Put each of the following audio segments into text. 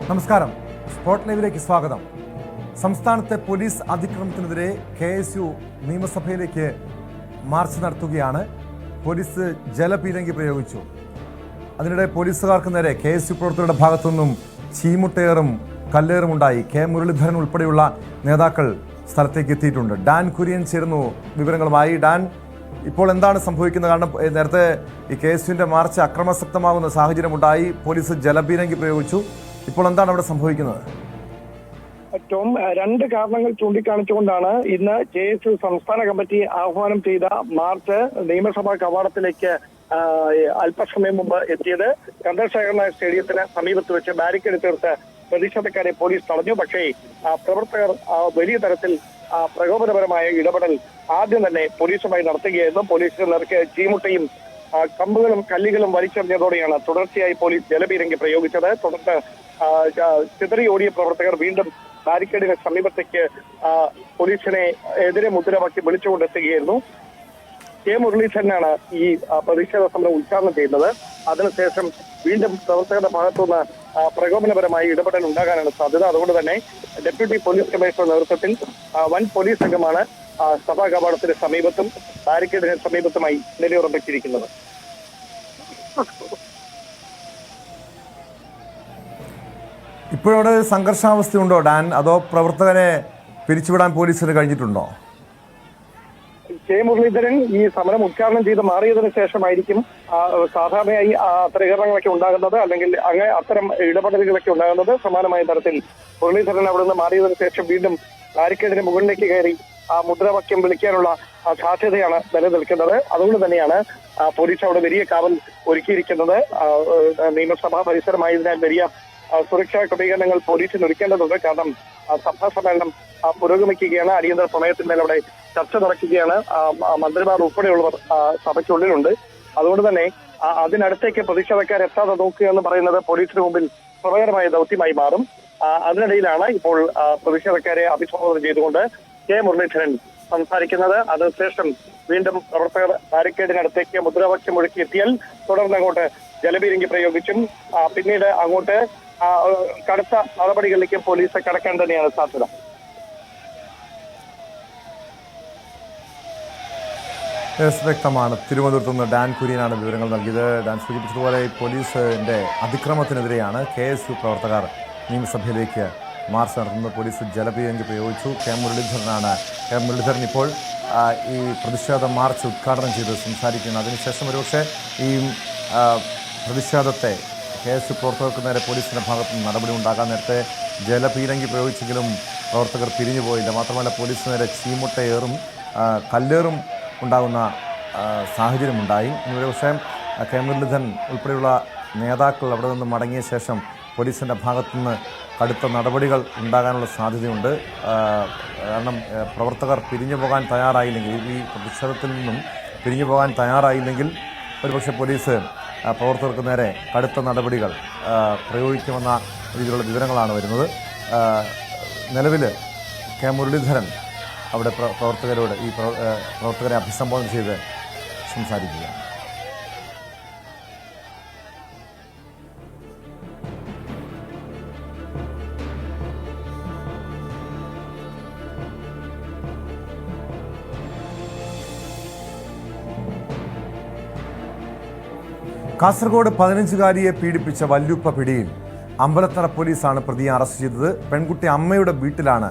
നമസ്കാരം. സ്പോട്ട് ലൈവിലേക്ക് സ്വാഗതം. സംസ്ഥാനത്തെ പോലീസ് അതിക്രമത്തിനെതിരെ KSU നിയമസഭയിലേക്ക് മാർച്ച് നടത്തുകയാണ്. പോലീസ് ജലപീരങ്കി പ്രയോഗിച്ചു. അതിനിടെ പോലീസുകാർക്ക് നേരെ KSU പ്രവർത്തകരുടെ ഭാഗത്തുനിന്നും ചീമുട്ടയേറും കല്ലേറും ഉണ്ടായി. കെ മുരളീധരൻ ഉൾപ്പെടെയുള്ള നേതാക്കൾ സ്ഥലത്തേക്ക് എത്തിയിട്ടുണ്ട്. ഡാൻ കുര്യൻ ചേരുന്നു വിവരങ്ങളുമായി. ഡാൻ, ഇപ്പോൾ എന്താണ് സംഭവിക്കുന്നത്? കാരണം നേരത്തെ ഈ KSUവിന്റെ മാർച്ച് അക്രമാസക്തമാകുന്ന സാഹചര്യമുണ്ടായി. പോലീസ് ജലപീരങ്കി പ്രയോഗിച്ചു. ഇപ്പോൾ എന്താണ് അവിടെ സംഭവിക്കുന്നത്? ടോം, രണ്ട് കാരണങ്ങൾ ചൂണ്ടിക്കാണിച്ചുകൊണ്ടാണ് ഇന്ന് KSU സംസ്ഥാന കമ്മിറ്റി ആഹ്വാനം ചെയ്ത മാർച്ച് നിയമസഭാ കവാടത്തിലേക്ക് അല്പസമയം മുമ്പ് എത്തിയത്. ചന്ദ്രശേഖരൻ സ്റ്റേഡിയത്തിന് സമീപത്ത് വെച്ച് ബാരിക്കേഡ് തീർത്ത് പ്രതിഷേധക്കാരെ പോലീസ് തടഞ്ഞു. പക്ഷേ പ്രവർത്തകർ വലിയ തരത്തിൽ പ്രകോപനപരമായ ഇടപെടൽ ആദ്യം തന്നെ പോലീസുമായി നടത്തുകയായിരുന്നു. പോലീസിന് നേർക്ക് ചീമുട്ടയും കമ്പുകളും കല്ലുകളും വലിച്ചെറിഞ്ഞതോടെയാണ് തുടർച്ചയായി പോലീസ് ജലപീരങ്കി പ്രയോഗിച്ചത്. തുടർന്ന് ചിതറി ഓടിയ പ്രവർത്തകർ വീണ്ടും ബാരിക്കേഡിന് സമീപത്തേക്ക് പോലീസിനെ എതിരെ മുദ്രാവാക്യം വിളിച്ചുകൊണ്ടെത്തുകയായിരുന്നു. കെ മുരളീധരനാണ് ഈ പ്രതിഷേധ സമരം ഉദ്ഘാടനം ചെയ്യുന്നത്. അതിനുശേഷം വീണ്ടും പ്രവർത്തകരുടെ ഭാഗത്തുനിന്ന് പ്രകോപനപരമായ ഇടപെടൽ ഉണ്ടാകാനാണ് സാധ്യത. അതുകൊണ്ട് തന്നെ ഡെപ്യൂട്ടി പോലീസ് കമ്മീഷണർ നേതൃത്വത്തിൽ വൻ പോലീസ് സംഘമാണ് സഭാ കവാടത്തിന് സമീപത്തും ബാരിക്കേഡിന് സമീപത്തുമായി നിലയുറപ്പിച്ചിരിക്കുന്നത്. ഇപ്പോഴവിടെ സംഘർഷാവസ്ഥയുണ്ടോ ഡാൻ? അതോ പ്രവർത്തകരെ പിരിച്ചുവിടാൻ പോലീസിന് കഴിഞ്ഞിട്ടുണ്ടോ? കെ മുരളീധരൻ ഈ സമരം ഉദ്ഘാടനം ചെയ്ത് മാറിയതിനു ശേഷമായിരിക്കും സാധാരണയായി പ്രതികരണങ്ങളൊക്കെ ഉണ്ടാകുന്നത്, അല്ലെങ്കിൽ അത്തരം ഇടപെടലുകളൊക്കെ ഉണ്ടാകുന്നത്. സമാനമായ തരത്തിൽ മുരളീധരൻ അവിടെ നിന്ന് മാറിയതിനു ശേഷം വീണ്ടും ബാരിക്കേഡിന് മുകളിലേക്ക് കയറി മുദ്രാവാക്യം വിളിക്കാനുള്ള സാധ്യതയാണ് നിലനിൽക്കുന്നത്. അതുകൊണ്ട് തന്നെയാണ് പോലീസ് അവിടെ വലിയ കാവൽ ഒരുക്കിയിരിക്കുന്നത്. നിയമസഭാ പരിസരമായതിനാൽ വലിയ സുരക്ഷാ ക്രമീകരണങ്ങൾ പോലീസിന് ഒരുക്കേണ്ടതുണ്ട്. കാരണം സഭാ സമ്മേളനം പുരോഗമിക്കുകയാണ്. അടിയന്തര പ്രമേയത്തിന്മേൽ അവിടെ ചർച്ച നടക്കുകയാണ്. മന്ത്രിമാർ ഉൾപ്പെടെയുള്ളവർ സഭയ്ക്കുള്ളിലുണ്ട്. അതുകൊണ്ട് തന്നെ അതിനടുത്തേക്ക് പ്രതിഷേധക്കാരെത്താതെ നോക്കുക എന്ന് പറയുന്നത് പോലീസിന് മുമ്പിൽ ശ്രമകരമായ ദൗത്യമായി മാറും. അതിനിടയിലാണ് ഇപ്പോൾ പ്രതിഷേധക്കാരെ അഭിസംബോധന ചെയ്തുകൊണ്ട് കെ മുരളീധരൻ സംസാരിക്കുന്നത്. അതിനുശേഷം വീണ്ടും പ്രവർത്തകർ ബാരിക്കേഡിനടുത്തേക്ക് മുദ്രാവാക്യം മുഴക്കിയെത്തിയാൽ തുടർന്ന് അങ്ങോട്ട് ജലപീരങ്കി പ്രയോഗിച്ചും പിന്നീട് അങ്ങോട്ട് കടുത്ത നടപടികളിലേക്ക് പോലീസ് കടക്കാൻ തന്നെയാണ് സാധ്യത. വ്യക്തമാണ്. തിരുവനന്തപുരത്ത് നിന്ന് ഡാൻ കുര്യനാണ് വിവരങ്ങൾ നൽകിയത്. ഡാൻ സൂചിപ്പിച്ചതുപോലെ പോലീസിന്റെ അതിക്രമത്തിനെതിരെയാണ് KSU പ്രവർത്തകർ നിയമസഭയിലേക്ക് മാർച്ച് നടത്തുന്നത്. പോലീസ് ജലപീരങ്കി പ്രയോഗിച്ചു. കെ മുരളീധരൻ ഇപ്പോൾ ഈ പ്രതിഷേധ മാർച്ച് ഉദ്ഘാടനം ചെയ്ത് സംസാരിക്കുന്നു. അതിനുശേഷം ഒരുപക്ഷെ ഈ പ്രതിഷേധത്തെ KSU പ്രവർത്തകർക്ക് നേരെ പോലീസിൻ്റെ ഭാഗത്തു നിന്ന് നടപടി ഉണ്ടാകാൻ നേരത്തെ ജലപീരങ്കി പ്രയോഗിച്ചെങ്കിലും പ്രവർത്തകർ പിരിഞ്ഞു പോയില്ല. മാത്രമല്ല പോലീസിന് നേരെ ചീമുട്ടയേറും കല്ലേറും ഉണ്ടാകുന്ന സാഹചര്യമുണ്ടായി. ഒരുപക്ഷെ കെ മുരളീധരൻ ഉൾപ്പെടെയുള്ള നേതാക്കൾ അവിടെ നിന്ന് മടങ്ങിയ ശേഷം പോലീസിൻ്റെ ഭാഗത്തുനിന്ന് കടുത്ത നടപടികൾ ഉണ്ടാകാനുള്ള സാധ്യതയുണ്ട്. കാരണം പ്രവർത്തകർ പിരിഞ്ഞു പോകാൻ തയ്യാറായില്ലെങ്കിൽ, ഈ പ്രതിഷേധത്തിൽ നിന്നും പിരിഞ്ഞു പോകാൻ തയ്യാറായില്ലെങ്കിൽ ഒരുപക്ഷെ പോലീസ് പ്രവർത്തകർക്ക് നേരെ കടുത്ത നടപടികൾ പ്രയോഗിക്കുമെന്ന രീതിയിലുള്ള വിവരങ്ങളാണ് വരുന്നത്. നിലവിൽ കെ മുരളീധരൻ അവിടെ പ്രവർത്തകരോട് ഈ പ്രവർത്തകരെ അഭിസംബോധന ചെയ്ത് സംസാരിക്കുകയാണ്. കാസർഗോഡ് 15-കാരിയെ പീഡിപ്പിച്ച വല്ലുപ്പ പിടിയിൽ. അമ്പലത്തറ പോലീസാണ് പ്രതിയെ അറസ്റ്റ് ചെയ്തത്. പെൺകുട്ടി അമ്മയുടെ വീട്ടിലാണ്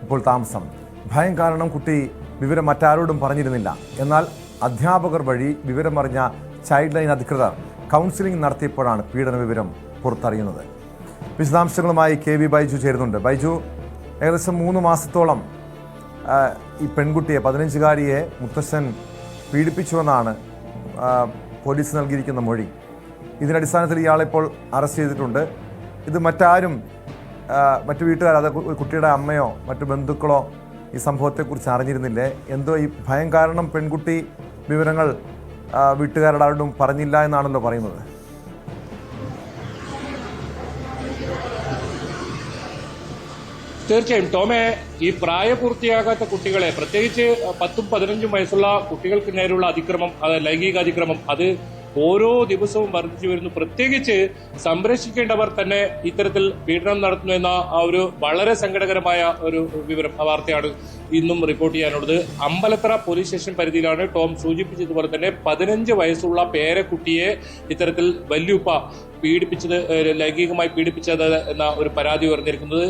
ഇപ്പോൾ താമസം. ഭയം കാരണം കുട്ടി വിവരം മറ്റാരോടും പറഞ്ഞിരുന്നില്ല. എന്നാൽ അധ്യാപകർ വഴി വിവരമറിഞ്ഞ ചൈൽഡ് ലൈൻ അധികൃതർ കൗൺസിലിംഗ് നടത്തിയപ്പോഴാണ് പീഡന വിവരം പുറത്തറിയുന്നത്. വിശദാംശങ്ങളുമായി KV ബൈജു ചേരുന്നുണ്ട്. ബൈജു, ഏകദേശം 3 മാസത്തോളം ഈ പെൺകുട്ടിയെ 15-കാരിയെ മുത്തശ്ശൻ പീഡിപ്പിച്ചുവെന്നാണ് പോലീസ് നൽകിയിരിക്കുന്ന മൊഴി. ഇതിനടിസ്ഥാനത്തിൽ ഇയാളെ ഇപ്പോൾ അറസ്റ്റ് ചെയ്തിട്ടുണ്ട്. ഇത് മറ്റു വീട്ടുകാർ, അത് കുട്ടിയുടെ അമ്മയോ മറ്റു ബന്ധുക്കളോ ഈ സംഭവത്തെക്കുറിച്ച് അറിഞ്ഞിരുന്നില്ലേ? എന്തോ ഈ ഭയം കാരണം പെൺകുട്ടി വിവരങ്ങൾ വീട്ടുകാരുടെ ആരോടും പറഞ്ഞില്ല എന്നാണല്ലോ പറയുന്നത്. തീർച്ചയായും ടോമെ, ഈ പ്രായപൂർത്തിയാകാത്ത കുട്ടികളെ, പ്രത്യേകിച്ച് 10-15 വയസ്സുള്ള കുട്ടികൾക്ക് നേരെയുള്ള അതിക്രമം, ലൈംഗിക അതിക്രമം, അത് ഓരോ ദിവസവും വർദ്ധിച്ചു വരുന്നു. പ്രത്യേകിച്ച് സംരക്ഷിക്കേണ്ടവർ തന്നെ ഇത്തരത്തിൽ പീഡനം നടത്തുന്നു എന്ന ആ ഒരു വളരെ സങ്കടകരമായ ഒരു വാർത്തയാണ് ഇന്നും റിപ്പോർട്ട് ചെയ്യാനുള്ളത്. അമ്പലത്തറ പോലീസ് സ്റ്റേഷൻ പരിധിയിലാണ് ടോം സൂചിപ്പിച്ചതുപോലെ തന്നെ 15 വയസ്സുള്ള പേരക്കുട്ടിയെ ഇത്തരത്തിൽ വല്യുപ്പ ലൈംഗികമായി പീഡിപ്പിച്ചത് എന്ന ഒരു പരാതി ഉയർന്നിരിക്കുന്നത്.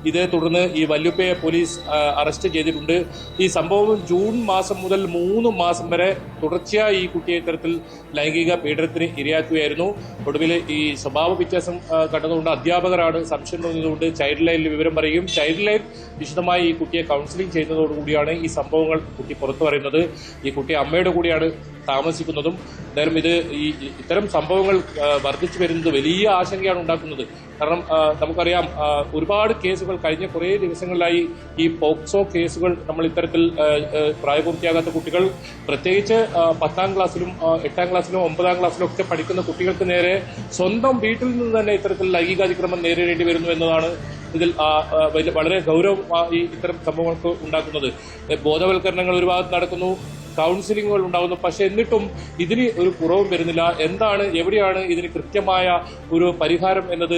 ഇതേ തുടർന്ന് ഈ വല്യുപ്പയെ പോലീസ് അറസ്റ്റ് ചെയ്തിട്ടുണ്ട്. ഈ സംഭവം ജൂൺ മാസം മുതൽ 3 മാസം വരെ തുടർച്ചയായി ഈ കുട്ടിയെ ഇത്തരത്തിൽ ലൈംഗിക പീഡനത്തിന് ഇരയാക്കുകയായിരുന്നു. ഒടുവിൽ ഈ സ്വഭാവ വ്യത്യാസം കണ്ടതുകൊണ്ട് അധ്യാപകരാണ് സംശയം തോന്നിയതുകൊണ്ട് ചൈൽഡ് ലൈനിൽ വിവരം പറയുകയും ചൈൽഡ് ലൈൻ വിശദമായി ഈ കുട്ടിയെ കൗൺസിലിംഗ് ചെയ്യുന്നതോടുകൂടിയാണ് ഈ സംഭവങ്ങൾ കുട്ടി പുറത്തു പറയുന്നത്. ഈ കുട്ടി അമ്മയുടെ കൂടെയാണ് താമസിക്കുന്നതും. എന്തായാലും ഇത്തരം സംഭവങ്ങൾ വർദ്ധിച്ചു വരുന്നത് വലിയ ആശങ്കയാണ് ഉണ്ടാക്കുന്നത്. കാരണം നമുക്കറിയാം ഒരുപാട് കേസുകൾ കഴിഞ്ഞ കുറേ ദിവസങ്ങളിലായി ഈ പോക്സോ കേസുകൾ നമ്മൾ ഇത്തരത്തിൽ പ്രായപൂർത്തിയാകാത്ത കുട്ടികൾ പ്രത്യേകിച്ച് 10ാം ക്ലാസ്സിലും 8ാം ക്ലാസ്സിലും 9ാം ക്ലാസ്സിലും ഒക്കെ പഠിക്കുന്ന കുട്ടികൾക്ക് നേരെ സ്വന്തം വീട്ടിൽ നിന്ന് തന്നെ ഇത്തരത്തിൽ ലൈംഗികാതിക്രമം നേരിടേണ്ടി വരുന്നു എന്നതാണ് ഇതിൽ വളരെ ഗൗരവമായി ഇത്തരം സംഭവങ്ങൾക്ക് ഉണ്ടാക്കുന്നത്. ബോധവൽക്കരണങ്ങൾ ഒരു ഭാഗത്ത് നടക്കുന്നു, കൗൺസിലിങ്ങുകൾ ഉണ്ടാകുന്നു. പക്ഷെ എന്നിട്ടും ഇതിന് ഒരു കുറവും വരുന്നില്ല. എവിടെയാണ് ഇതിന് കൃത്യമായ ഒരു പരിഹാരം എന്നത്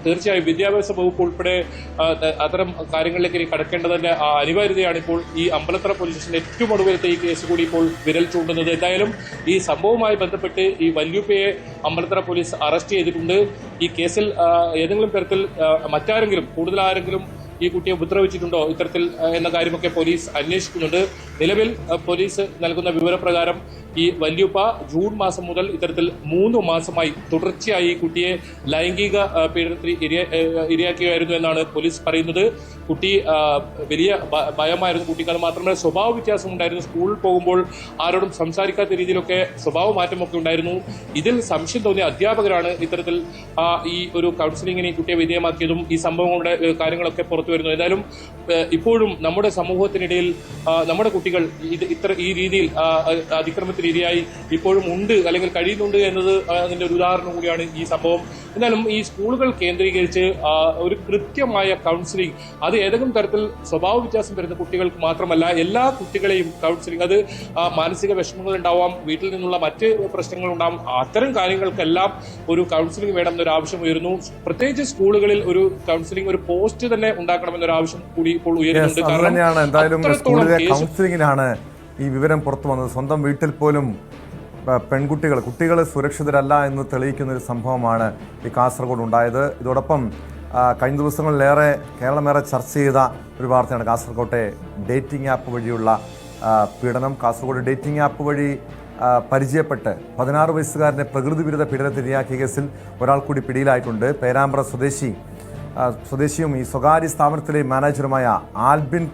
തീർച്ചയായും വിദ്യാഭ്യാസ വകുപ്പ് ഉൾപ്പെടെ അത്തരം കാര്യങ്ങളിലേക്ക് ഇനി കടക്കേണ്ടതിന്റെ അനിവാര്യതയാണ് ഇപ്പോൾ ഈ അമ്പലത്തറ പോലീസ് സ്റ്റേഷന്റെ ഏറ്റവും ഒടുവിലത്തെ ഈ കേസ് കൂടി ഇപ്പോൾ വിരൽ ചൂണ്ടുന്നത്. എന്തായാലും ഈ സംഭവവുമായി ബന്ധപ്പെട്ട് ഈ വല്യുപ്പയെ അമ്പലത്തറ പോലീസ് അറസ്റ്റ് ചെയ്തിട്ടുണ്ട്. ഈ കേസിൽ ഏതെങ്കിലും തരത്തിൽ കൂടുതൽ ആരെങ്കിലും ഈ കുട്ടിയെ ഉപദ്രവിച്ചിട്ടുണ്ടോ ഇത്തരത്തിൽ എന്ന കാര്യമൊക്കെ പോലീസ് അന്വേഷിക്കുന്നുണ്ട്. നിലവിൽ പോലീസ് നൽകുന്ന വിവരപ്രകാരം ഈ വല്യുപ്പ ജൂൺ മാസം മുതൽ ഇത്തരത്തിൽ 3 മാസമായി തുടർച്ചയായി ഈ കുട്ടിയെ ലൈംഗിക പീഡനത്തിന് ഇരയാക്കുകയായിരുന്നു എന്നാണ് പോലീസ് പറയുന്നത്. കുട്ടി വലിയ ഭയമായിരുന്നു കുട്ടിക്ക്. അത് മാത്രമല്ല സ്വഭാവ വ്യത്യാസം ഉണ്ടായിരുന്നു. സ്കൂളിൽ പോകുമ്പോൾ ആരോടും സംസാരിക്കാത്ത രീതിയിലൊക്കെ സ്വഭാവ മാറ്റമൊക്കെ ഉണ്ടായിരുന്നു. ഇതിൽ സംശയം തോന്നിയ അധ്യാപകരാണ് ഇത്തരത്തിൽ ഈ ഒരു കൗൺസിലിങ്ങിന് ഈ കുട്ടിയെ വിധേയമാക്കിയതും ഈ സംഭവങ്ങളുടെ കാര്യങ്ങളൊക്കെ പുറത്തു വരുന്നു. ഏതായാലും ഇപ്പോഴും നമ്മുടെ സമൂഹത്തിനിടയിൽ നമ്മുടെ കുട്ടികൾ ഈ രീതിയിൽ അതിക്രമത്തിന് ഇരയായി ഇപ്പോഴും ഉണ്ട് അല്ലെങ്കിൽ കഴിയുന്നുണ്ട് എന്നത് അതിന്റെ ഒരു ഉദാഹരണം കൂടിയാണ് ഈ സംഭവം. എന്നാലും ഈ സ്കൂളുകൾ കേന്ദ്രീകരിച്ച് ഒരു കൃത്യമായ കൗൺസിലിംഗ്, അത് ഏതെങ്കിലും തരത്തിൽ സ്വഭാവ വ്യത്യാസം വരുന്ന കുട്ടികൾക്ക് മാത്രമല്ല എല്ലാ കുട്ടികളെയും കൗൺസിലിംഗ്, അത് മാനസിക വിഷമങ്ങൾ ഉണ്ടാവാം, വീട്ടിൽ നിന്നുള്ള മറ്റ് പ്രശ്നങ്ങൾ ഉണ്ടാവാം, അത്തരം കാര്യങ്ങൾക്കെല്ലാം ഒരു കൗൺസിലിംഗ് വേണമെന്നൊരു ആവശ്യം ഉയരുന്നു. പ്രത്യേകിച്ച് സ്കൂളുകളിൽ ഒരു കൗൺസിലിംഗ് ഒരു പോസ്റ്റ് തന്നെ ഉണ്ടാക്കണമെന്നൊരു ആവശ്യം കൂടി ഇപ്പോൾ ഉയരുന്നുണ്ട്. കൗൺസിലിംഗിനാണ് ഈ വിവരം പുറത്തു വന്നത്. സ്വന്തം വീട്ടിൽ പോലും കുട്ടികൾ സുരക്ഷിതരല്ല എന്ന് തെളിയിക്കുന്ന ഒരു സംഭവമാണ് ഈ കാസർഗോഡ് ഉണ്ടായത്. ഇതോടൊപ്പം കഴിഞ്ഞ ദിവസങ്ങളിലേറെ കേരളമേറെ ചർച്ച ചെയ്ത ഒരു വാർത്തയാണ് കാസർഗോട്ടെ ഡേറ്റിംഗ് ആപ്പ് വഴിയുള്ള പീഡനം. കാസർഗോഡ് ഡേറ്റിംഗ് ആപ്പ് വഴി പരിചയപ്പെട്ട് 16 വയസ്സുകാരനെ പ്രകൃതി വിരുദ്ധ പീഡനത്തിനിരയാക്കിയ കേസിൽ ഒരാൾ കൂടി പിടിയിലായിട്ടുണ്ട്. പേരാമ്പ്ര സ്വദേശിയും ഈ സ്വകാര്യ സ്ഥാപനത്തിലെ മാനേജറുമായ ആൽബിൻ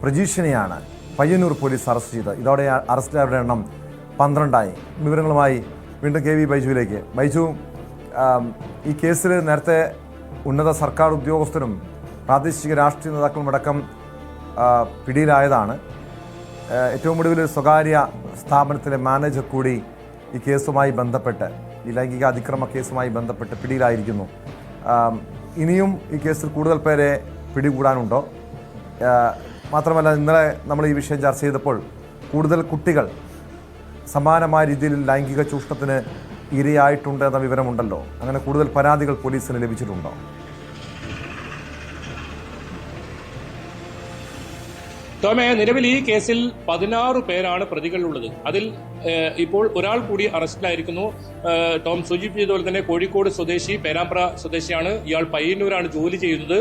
പ്രജീഷിനെയാണ് പയ്യന്നൂർ പോലീസ് അറസ്റ്റ് ചെയ്തത്. ഇതോടെ അറസ്റ്റിലായവരുടെ എണ്ണം 12ആയി. വിവരങ്ങളുമായി വീണ്ടും KV ബൈജുവിലേക്ക്. ബൈജു, ഈ കേസിൽ നേരത്തെ ഉന്നത സർക്കാർ ഉദ്യോഗസ്ഥരും പ്രാദേശിക രാഷ്ട്രീയ നേതാക്കളും അടക്കം പിടിയിലായതാണ്. ഏറ്റവും ഒടുവിൽ സ്വകാര്യ സ്ഥാപനത്തിലെ മാനേജർ കൂടി ഈ കേസുമായി ബന്ധപ്പെട്ട്, ഈ ലൈംഗിക അതിക്രമ കേസുമായി ബന്ധപ്പെട്ട് പിടിയിലായിരിക്കുന്നു. ഇനിയും ഈ കേസിൽ കൂടുതൽ പേരെ പിടികൂടാനുണ്ടോ? മാത്രമല്ല, ഇന്നലെ നമ്മൾ ഈ വിഷയം ചർച്ച ചെയ്തപ്പോൾ കൂടുതൽ കുട്ടികൾ സമാനമായ രീതിയിൽ ലൈംഗിക ചൂഷണത്തിന് ഇരയായിട്ടുണ്ട് എന്ന വിവരമുണ്ടല്ലോ. അങ്ങനെ കൂടുതൽ പരാതികൾ പോലീസിന് ലഭിച്ചിട്ടുണ്ടോ? നിലവിൽ ഈ കേസിൽ 16 പേരാണ് പ്രതികളിലുള്ളത്. അതിൽ ഇപ്പോൾ ഒരാൾ കൂടി അറസ്റ്റിലായിരിക്കുന്നു. ടോം സൂചിപ്പിച്ചതുപോലെ തന്നെ കോഴിക്കോട് സ്വദേശി, പേരാമ്പ്ര സ്വദേശിയാണ് ഇയാൾ. പയ്യന്നൂരാണ് ജോലി ചെയ്യുന്നത്.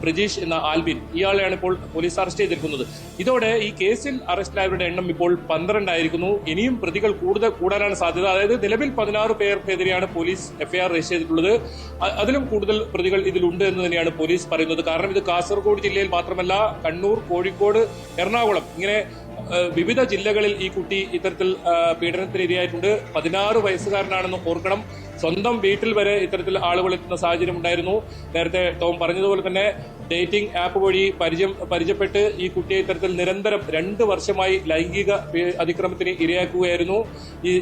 പ്രജീഷ് എന്ന ആൽബിൻ, ഇയാളെയാണ് ഇപ്പോൾ പോലീസ് അറസ്റ്റ് ചെയ്തിരിക്കുന്നത്. ഇതോടെ ഈ കേസിൽ അറസ്റ്റിലായവരുടെ എണ്ണം ഇപ്പോൾ 12 ആയിരിക്കുന്നു. ഇനിയും പ്രതികൾ കൂടാനാണ് സാധ്യത. അതായത് നിലവിൽ 16 പേർക്കെതിരെയാണ് പോലീസ് FIR രജിസ്റ്റർ ചെയ്തിട്ടുള്ളത്. അതിലും കൂടുതൽ പ്രതികൾ ഇതിലുണ്ട് എന്ന് തന്നെയാണ് പോലീസ് പറയുന്നത്. കാരണം ഇത് കാസർഗോഡ് ജില്ലയിൽ മാത്രമല്ല, കണ്ണൂർ, കോഴിക്കോട്, എറണാകുളം, ഇങ്ങനെ വിവിധ ജില്ലകളിൽ ഈ കുട്ടി ഇത്തരത്തിൽ പീഡനത്തിന് ഇരയായിട്ടുണ്ട്. 16 വയസ്സുകാരനാണെന്ന് ഓർക്കണം. സ്വന്തം വീട്ടിൽ വരെ ഇത്തരത്തിൽ ആളുകൾ എത്തുന്ന സാഹചര്യം ഉണ്ടായിരുന്നു. നേരത്തെ ടോം പറഞ്ഞതുപോലെ തന്നെ ഡേറ്റിംഗ് ആപ്പ് വഴി പരിചയപ്പെട്ട് ഈ കുട്ടിയെ ഇത്തരത്തിൽ നിരന്തരം 2 വർഷമായി ലൈംഗിക അതിക്രമത്തിന് ഇരയാക്കുകയായിരുന്നു.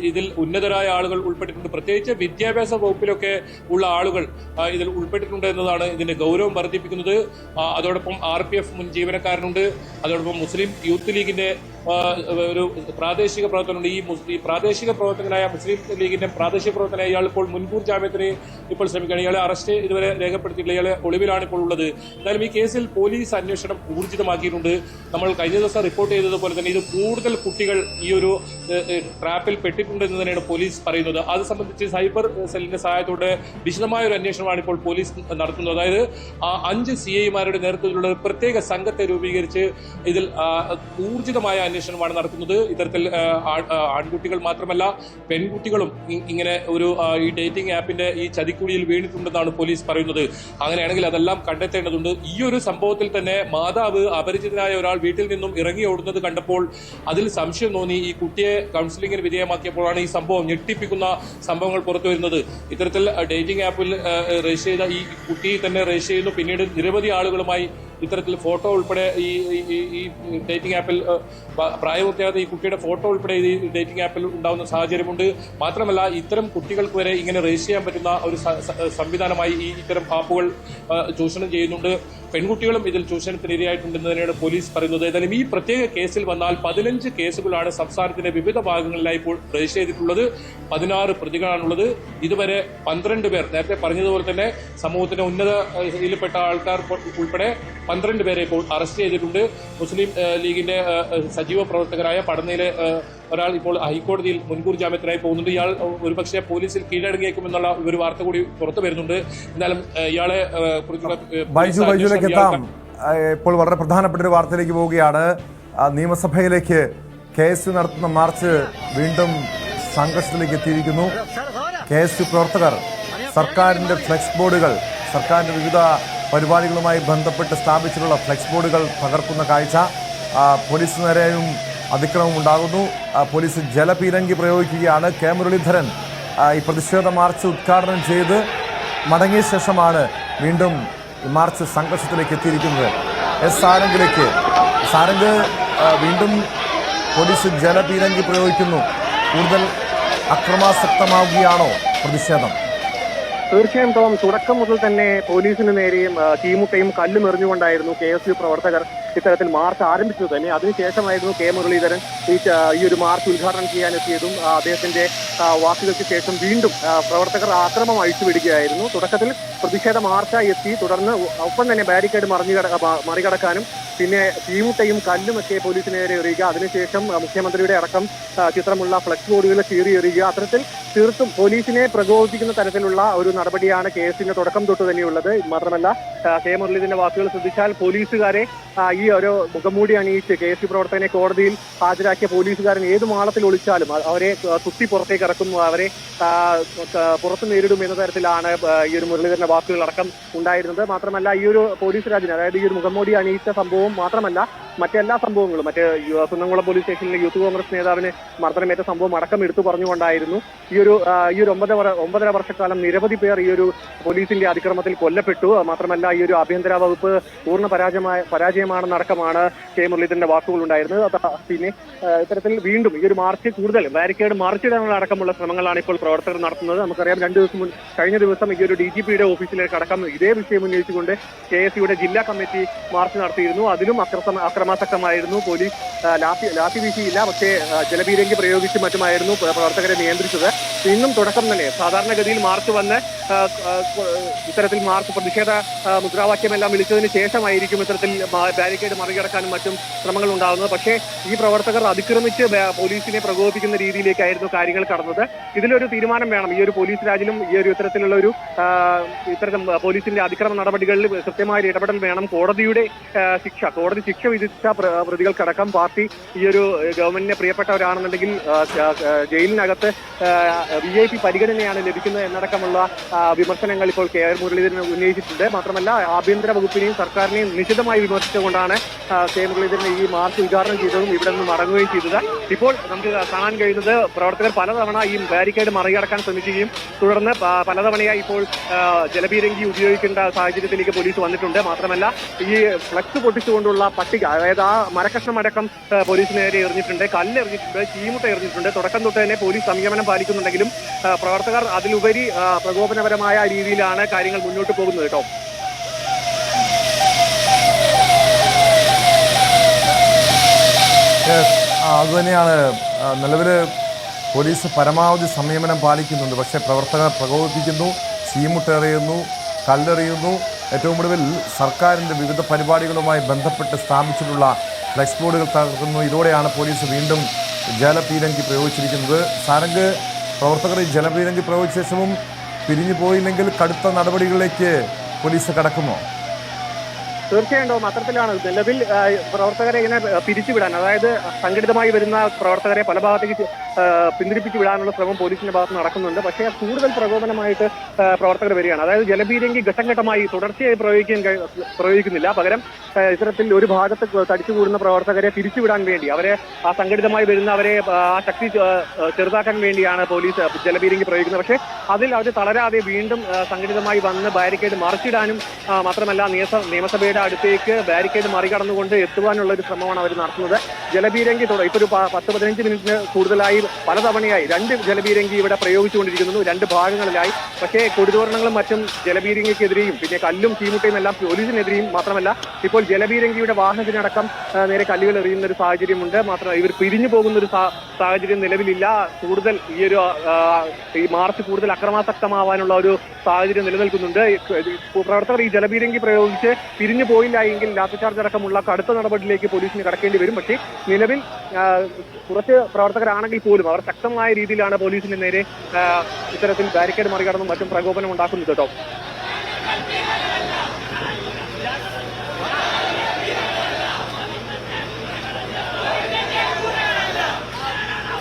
ഇതിൽ ഉന്നതരായ ആളുകൾ ഉൾപ്പെട്ടിട്ടുണ്ട്. പ്രത്യേകിച്ച് വിദ്യാഭ്യാസ വകുപ്പിലൊക്കെ ഉള്ള ആളുകൾ ഇതിൽ ഉൾപ്പെട്ടിട്ടുണ്ട് എന്നതാണ് ഇതിന്റെ ഗൗരവം വർദ്ധിപ്പിക്കുന്നത്. അതോടൊപ്പം RPF മുൻ ജീവനക്കാരനുണ്ട്. അതോടൊപ്പം മുസ്ലിം യൂത്ത് ലീഗിന്റെ ഒരു പ്രാദേശിക പ്രവർത്തനമുണ്ട്. ഈ പ്രാദേശിക പ്രവർത്തകനായ മുസ്ലിം ലീഗിന്റെ പ്രാദേശിക പ്രവർത്തകനായ ഇയാൾ ഇപ്പോൾ മുൻകൂർ ജാമ്യത്തിന് ഇപ്പോൾ ശ്രമിക്കുകയാണ്. ഇയാളെ അറസ്റ്റ് ഇതുവരെ രേഖപ്പെടുത്തിയിട്ടില്ല. ഇയാളെ ഒളിവിലാണ് ഇപ്പോൾ ഉള്ളത്. എന്തായാലും ഈ കേസിൽ പോലീസ് അന്വേഷണം ഊർജിതമാക്കിയിട്ടുണ്ട്. നമ്മൾ കഴിഞ്ഞ ദിവസം റിപ്പോർട്ട് ചെയ്തതുപോലെ തന്നെ ഇത് കൂടുതൽ കുട്ടികൾ ഈ ഒരു ട്രാപ്പിൽ പെട്ടിട്ടുണ്ടെന്ന് തന്നെയാണ് പോലീസ് പറയുന്നത്. അത് സംബന്ധിച്ച് സൈബർ സെല്ലിന്റെ സഹായത്തോടെ വിശദമായ ഒരു അന്വേഷണമാണ് ഇപ്പോൾ പോലീസ് നടത്തുന്നത്. അതായത് 5 CIമാരുടെ നേതൃത്വത്തിലുള്ള ഒരു പ്രത്യേക സംഘത്തെ രൂപീകരിച്ച് ഇതിൽ ഊർജിതമായ അന്വേഷണമാണ് നടത്തുന്നത്. ഇത്തരത്തിൽ ആൺകുട്ടികൾ മാത്രമല്ല പെൺകുട്ടികളും ഇങ്ങനെ ഒരു ഈ ഡേറ്റിംഗ് ആപ്പിന്റെ ഈ ചതിക്കുഴിയിൽ വീണിട്ടുണ്ടെന്നാണ് പോലീസ് പറയുന്നത്. അങ്ങനെയാണെങ്കിൽ അതെല്ലാം കണ്ടെത്തേണ്ടതുണ്ട്. ഈ ഒരു സംഭവത്തിൽ തന്നെ മാതാവ് അപരിചിതനായ ഒരാൾ വീട്ടിൽ നിന്നും ഇറങ്ങി ഓടുന്നത് കണ്ടപ്പോൾ അതിൽ സംശയം തോന്നി. ഈ കുട്ടിയെ കൗൺസിലിംഗിന് വിധേയമാക്കിയപ്പോഴാണ് ഈ സംഭവം ഞെട്ടിപ്പിക്കുന്ന സംഭവങ്ങൾ പുറത്തു വരുന്നത്. ഇത്തരത്തിൽ ഡേറ്റിംഗ് ആപ്പിൽ രജിസ്റ്റർ ചെയ്ത ഈ കുട്ടി തന്നെ രജിസ്റ്റർ ചെയ്യുന്നു. പിന്നീട് നിരവധി ആളുകളുമായി ഇത്തരത്തിൽ ഫോട്ടോ ഉൾപ്പെടെ ഈ ഡേറ്റിംഗ് ആപ്പിൽ പ്രായപൂർത്തിയാകാത്ത ഈ കുട്ടിയുടെ ഫോട്ടോ ഉൾപ്പെടെ ഈ ഡേറ്റിംഗ് ആപ്പിൽ ഉണ്ടാകുന്ന സാഹചര്യമുണ്ട്. മാത്രമല്ല ഇത്തരം കുട്ടികൾക്ക് വരെ ഇങ്ങനെ രജിസ്റ്റർ ചെയ്യാൻ പറ്റുന്ന ഒരു സംവിധാനമായി ഇത്തരം ആപ്പുകൾ ചൂഷണം ചെയ്യുന്നുണ്ട്. പെൺകുട്ടികളും ഇതിൽ ചൂഷണത്തിന് ഇരയായിട്ടുണ്ടെന്ന് തന്നെയാണ് പോലീസ് പറയുന്നത്. ഏതായാലും ഈ പ്രത്യേക കേസിൽ വന്നാൽ 15 കേസുകളാണ് സംസ്ഥാനത്തിന്റെ വിവിധ ഭാഗങ്ങളിലായി ഇപ്പോൾ രജിസ്റ്റർ ചെയ്തിട്ടുള്ളത്. 16 പ്രതികളാണുള്ളത്. ഇതുവരെ 12 പേർ, നേരത്തെ പറഞ്ഞതുപോലെ തന്നെ സമൂഹത്തിന്റെ ഉന്നതയിൽപ്പെട്ട ആൾക്കാർ ഉൾപ്പെടെ 12 പേരെ ഇപ്പോൾ അറസ്റ്റ് ചെയ്തിട്ടുണ്ട്. മുസ്ലിം ലീഗിന്റെ സജീവ പ്രവർത്തകരായ പടന്നയിലെ ഒരാൾ ഇപ്പോൾ ഹൈക്കോടതിയിൽ മുൻകൂർ ജാമ്യത്തിനായി പോകുന്നുണ്ട്. ഇയാൾ ഒരുപക്ഷെ പോലീസിൽ കീഴടങ്ങിയേക്കുമെന്നുള്ള ഒരു വാർത്ത കൂടി പുറത്തു വരുന്നുണ്ട്. എന്നാലും ഇയാളെ ബൈജുലേക്ക് എത്താം. ഇപ്പോൾ വളരെ പ്രധാനപ്പെട്ട ഒരു വാർത്തയിലേക്ക് പോവുകയാണ്. നിയമസഭയിലേക്ക് KSU നടത്തുന്ന മാർച്ച് വീണ്ടും സംഘർഷത്തിലേക്ക് എത്തിയിരിക്കുന്നു. KSU പ്രവർത്തകർ സർക്കാരിന്റെ ഫ്ലെക്സ് ബോർഡുകൾ, സർക്കാരിന്റെ വിവിധ പരിപാടികളുമായി ബന്ധപ്പെട്ട് സ്ഥാപിച്ചിട്ടുള്ള ഫ്ലെക്സ് ബോർഡുകൾ തകർക്കുന്ന കാഴ്ച. പോലീസ് നേരെയും അതിക്രമം ഉണ്ടാകുന്നു. പോലീസ് ജലപീരങ്കി പ്രയോഗിക്കുകയാണ്. കെ മുരളീധരൻ ഈ പ്രതിഷേധ മാർച്ച് ഉദ്ഘാടനം ചെയ്ത് മടങ്ങിയ ശേഷമാണ് വീണ്ടും മാർച്ച് സംഘർഷത്തിലേക്ക് എത്തിയിരിക്കുന്നത്. സാരംഗിലേക്ക്. സാരംഗ്, വീണ്ടും പോലീസ് ജലപീരങ്കി പ്രയോഗിക്കുന്നു. കൂടുതൽ അക്രമാസക്തമാവുകയാണോ പ്രതിഷേധം? തീർച്ചയായും ടോം, തുടക്കം മുതൽ തന്നെ പോലീസിന് നേരെയും തീമുട്ടയും കല്ലും എറിഞ്ഞുകൊണ്ടായിരുന്നു KSU പ്രവർത്തകർ ഇത്തരത്തിൽ മാർച്ച് ആരംഭിച്ചത് തന്നെ. അതിനുശേഷമായിരുന്നു കെ മുരളീധരൻ ഈ ഒരു മാർച്ച് ഉദ്ഘാടനം ചെയ്യാനെത്തിയതും. അദ്ദേഹത്തിന്റെ വാക്കുകൾക്ക് ശേഷം വീണ്ടും പ്രവർത്തകർ ആക്രമം അഴിച്ചുവിടുകയായിരുന്നു. തുടക്കത്തിൽ പ്രതിഷേധ മാർച്ചായി എത്തി, തുടർന്ന് ഒപ്പം തന്നെ ബാരിക്കേഡ് മറികടക്കാനും പിന്നെ തീമുട്ടയും കല്ലുമൊക്കെ പോലീസിന് നേരെ എറിയുക. അതിനുശേഷം മുഖ്യമന്ത്രിയുടെ അടക്കം ചിത്രമുള്ള ഫ്ലക്സ് ബോർഡുകൾ ചീറി എറിയുക. അത്തരത്തിൽ തീർത്തും പോലീസിനെ പ്രകോപിപ്പിക്കുന്ന തരത്തിലുള്ള ഒരു നടപടിയാണ് കേസിന്റെ തുടക്കം തൊട്ട് തന്നെയുള്ളത്. മാത്രമല്ല കെ മുരളീധരന്റെ വാക്കുകൾ ശ്രദ്ധിച്ചാൽ പോലീസുകാരെ ഈ ഒരു മുഖംമൂടി അണിയിച്ച് KSU പ്രവർത്തകനെ കോടതിയിൽ ഹാജരാക്കിയ പോലീസുകാരൻ ഏത് മാളത്തിൽ ഒളിച്ചാലും അവരെ കുത്തി പുറത്തേക്ക് ഇറക്കും, അവരെ പുറത്തു നേരിടും എന്ന തരത്തിലാണ് ഈ ഒരു മുരളീധരന്റെ വാക്കുകൾ അടക്കം ഉണ്ടായിരുന്നത്. മാത്രമല്ല ഈ ഒരു പോലീസ് രാജിന്, അതായത് ഈ ഒരു മുഖംമൂടി അണിയിച്ച സംഭവം മാത്രമല്ല മറ്റെല്ലാ സംഭവങ്ങളും, കുന്നംകുളം പോലീസ് സ്റ്റേഷനിലെ യൂത്ത് കോൺഗ്രസ് നേതാവിന് മർദ്ദനമേറ്റ സംഭവം അടക്കം എടുത്തു പറഞ്ഞുകൊണ്ടായിരുന്നു ഈ ഒരു 9.5 വർഷക്കാലം നിരവധി പേർ ഈ ഒരു പോലീസിന്റെ അതിക്രമത്തിൽ കൊല്ലപ്പെട്ടു. മാത്രമല്ല ഈ ഒരു ആഭ്യന്തര വകുപ്പ് പൂർണ്ണ പരാജയമാണെന്നടക്കമാണ് കെ മുരളീധരന്റെ വാക്കുകൾ ഉണ്ടായിരുന്നത്. പിന്നെ ഇത്തരത്തിൽ വീണ്ടും ഈ ഒരു മാർച്ച് കൂടുതൽ ബാരിക്കേഡ് മറിച്ചിടാനടക്കമുള്ള ശ്രമങ്ങളാണ് ഇപ്പോൾ പ്രവർത്തകർ നടത്തുന്നത്. നമുക്കറിയാം കഴിഞ്ഞ ദിവസം ഈ ഒരു DGPയുടെ ഓഫീസിലേക്ക് അടക്കം ഇതേ വിഷയം ഉന്നയിച്ചുകൊണ്ട് KSUയുടെ ജില്ലാ കമ്മിറ്റി മാർച്ച് നടത്തിയിരുന്നു. അതിലും അക്രമാസക്തമായിരുന്നു. പോലീസ് ലാത്തി വീശിയില്ല, പക്ഷേ ജലപീരങ്കി പ്രയോഗിച്ചും മറ്റുമായിരുന്നു പ്രവർത്തകരെ നിയന്ത്രിച്ചത്. ഇന്നും തുടക്കം തന്നെ സാധാരണഗതിയിൽ മാർച്ച് വന്ന് ഇത്തരത്തിൽ മാർച്ച് പ്രതിഷേധ മുദ്രാവാക്യമെല്ലാം വിളിച്ചതിന് ശേഷമായിരിക്കും ഇത്തരത്തിൽ ബാരിക്കേഡ് മറികടക്കാനും മറ്റും ശ്രമങ്ങൾ ഉണ്ടാകുന്നത്. പക്ഷേ ഈ പ്രവർത്തകർ അതിക്രമിച്ച് പോലീസിനെ പ്രകോപിപ്പിക്കുന്ന രീതിയിലേക്കായിരുന്നു കാര്യങ്ങൾ കടന്നത്. ഇതിലൊരു തീരുമാനം വേണം. ഈ ഒരു പോലീസ് രാജിലും ഈ ഒരു ഇത്തരത്തിലുള്ള ഒരു ഇത്തരം പോലീസിന്റെ അതിക്രമ നടപടികളിൽ കൃത്യമായ ഇടപെടൽ വേണം. കോടതി ശിക്ഷ വിധിച്ച പ്രതികൾക്കടക്കം പാർട്ടി ഈ ഒരു ഗവൺമെന്റിനെ പ്രിയപ്പെട്ടവരാണെന്നുണ്ടെങ്കിൽ ജയിലിനകത്ത് VIP പരിഗണനയാണ് ലഭിക്കുന്നത് എന്നടക്കമുള്ള വിമർശനങ്ങൾ ഇപ്പോൾ കെ മുരളീധരൻ ഉന്നയിച്ചിട്ടുണ്ട്. മാത്രമല്ല ആഭ്യന്തര വകുപ്പിനെയും സർക്കാരിനെയും നിശിതമായി വിമർശിച്ചുകൊണ്ടാണ് കെ മുരളീധരൻ ഈ മാർച്ച് ഉദ്ഘാടനം ചെയ്തതും ഇവിടെ നിന്ന് മടങ്ങുകയും ചെയ്തത്. ഇപ്പോൾ നമുക്ക് കാണാൻ കഴിയുന്നത് പ്രവർത്തകർ പലതവണ ഈ ബാരിക്കേഡ് മറികടക്കാൻ ശ്രമിക്കുകയും തുടർന്ന് പലതവണയായി ഇപ്പോൾ ജലപീരങ്കി ഉപയോഗിക്കേണ്ട സാഹചര്യത്തിലേക്ക് പോലീസ് വന്നിട്ടുണ്ട്. മാത്രമല്ല ഈ ഫ്ലക്സ് പൊട്ടിച്ചുകൊണ്ടുള്ള പട്ടിക, അതായത് ആ മരക്കഷ്ണമടക്കം പോലീസിന് നേരെ എറിഞ്ഞിട്ടുണ്ട്, കല്ലെറിഞ്ഞിട്ടുണ്ട്, ചീമുട്ട എറിഞ്ഞിട്ടുണ്ട്. തുടക്കം തൊട്ട് തന്നെ പോലീസ് സംയമനം പാലിക്കുന്നുണ്ടെങ്കിലും പ്രവർത്തകർ അതിലുപരി പ്രകോപനപരമായ രീതിയിലാണ് കാര്യങ്ങൾ മുന്നോട്ട് പോകുന്നത് കേട്ടോ. അതുതന്നെയാണ് നിലവിൽ പോലീസ് പരമാവധി സംയമനം പാലിക്കുന്നുണ്ട്. പക്ഷേ പ്രവർത്തകർ പ്രകോപിപ്പിക്കുന്നു, ചീമുട്ടെറിയുന്നു, കല്ലെറിയുന്നു. ഏറ്റവും ഒടുവിൽ സർക്കാരിൻ്റെ വിവിധ പരിപാടികളുമായി ബന്ധപ്പെട്ട് സ്ഥാപിച്ചിട്ടുള്ള ഫ്ലെക്സ് ബോർഡുകൾ തകർക്കുന്നു. ഇതോടെയാണ് പോലീസ് വീണ്ടും ജലപീരങ്കി പ്രയോഗിച്ചിരിക്കുന്നത്. സാരംഗ്, പ്രവർത്തകർ ഈ ജലപീരങ്കി പ്രയോഗിച്ച ശേഷവും പിരിഞ്ഞു പോയില്ലെങ്കിൽ കടുത്ത നടപടികളിലേക്ക് പോലീസ് കടക്കുമോ? തീർച്ചയായിട്ടും അത്തരത്തിലാണ് നിലവിൽ പ്രവർത്തകരെ ഇങ്ങനെ പിരിച്ചുവിടാൻ, അതായത് സംഘടിതമായി വരുന്ന പ്രവർത്തകരെ പല ഭാഗത്തേക്ക് പിന്തിരിപ്പിച്ചു വിടാനുള്ള ശ്രമം പോലീസിന്റെ ഭാഗത്ത് നടക്കുന്നുണ്ട്. പക്ഷേ കൂടുതൽ പ്രകോപനമായിട്ട് പ്രവർത്തകർ വരികയാണ്. അതായത് ജലപീരങ്കി ഘട്ടം ഘട്ടമായി തുടർച്ചയായി പ്രയോഗിക്കുന്നില്ല. പകരം ഇത്തരത്തിൽ ഒരു ഭാഗത്ത് തടിച്ചുകൂടുന്ന പ്രവർത്തകരെ പിരിച്ചുവിടാൻ വേണ്ടി, അവരെ ആ സംഘടിതമായി വരുന്നവരെ ആ ശക്തി ചെറുതാക്കാൻ വേണ്ടിയാണ് പോലീസ് ജലപീരങ്കി പ്രയോഗിക്കുന്നത്. പക്ഷേ അതിൽ അവർ തളരാതെ വീണ്ടും സംഘടിതമായി വന്ന് ബാരിക്കേഡ് മറിച്ചിടാനും മാത്രമല്ല നിയമസഭയുടെ അടുത്തേക്ക് ബാരിക്കേഡ് മറികടന്നുകൊണ്ട് എത്തുവാനുള്ള ഒരു ശ്രമമാണ് അവർ നടത്തുന്നത്. ജലപീരങ്കി ഇപ്പോൾ ഒരു 10-15 മിനിറ്റിന് കൂടുതലായി പലതവണയായി 2 ജലപീരങ്കി ഇവിടെ പ്രയോഗിച്ചുകൊണ്ടിരിക്കുന്നു, 2 ഭാഗങ്ങളിലായി. പക്ഷേ കൊടിതോരണങ്ങളും മറ്റും ജലപീരങ്കിക്കെതിരെയും പിന്നെ കല്ലും ചീമുട്ടയും എല്ലാം പോലീസിനെതിരെയും മാത്രമല്ല ഇപ്പോൾ ജലപീരങ്കിയുടെ വാഹനത്തിനടക്കം നേരെ കല്ലുകൾ എറിയുന്ന ഒരു സാഹചര്യമുണ്ട്. മാത്രമല്ല ഇവർ പിരിഞ്ഞു പോകുന്ന ഒരു സാഹചര്യം നിലവിലില്ല. കൂടുതൽ ഈ മാർച്ച് കൂടുതൽ അക്രമാസക്തമാവാനുള്ള ഒരു സാഹചര്യം നിലനിൽക്കുന്നുണ്ട്. പ്രവർത്തകർ ഈ ജലപീരങ്കി പ്രയോഗിച്ച് പിരിഞ്ഞു പോയില്ല എങ്കിൽ ലാത്തിചാർജ് അടക്കമുള്ള കടുത്ത നടപടിയിലേക്ക് പോലീസിന് കടക്കേണ്ടി വരും. പക്ഷേ നിലവിൽ കുറച്ച് പ്രവർത്തകരാണെങ്കിൽ പോലും അവർ ശക്തമായ രീതിയിലാണ് പോലീസിന് നേരെ ഇത്തരത്തിൽ ബാരിക്കേഡ് മറികടന്നും മറ്റും പ്രകോപനം ഉണ്ടാക്കുന്നത് കേട്ടോ.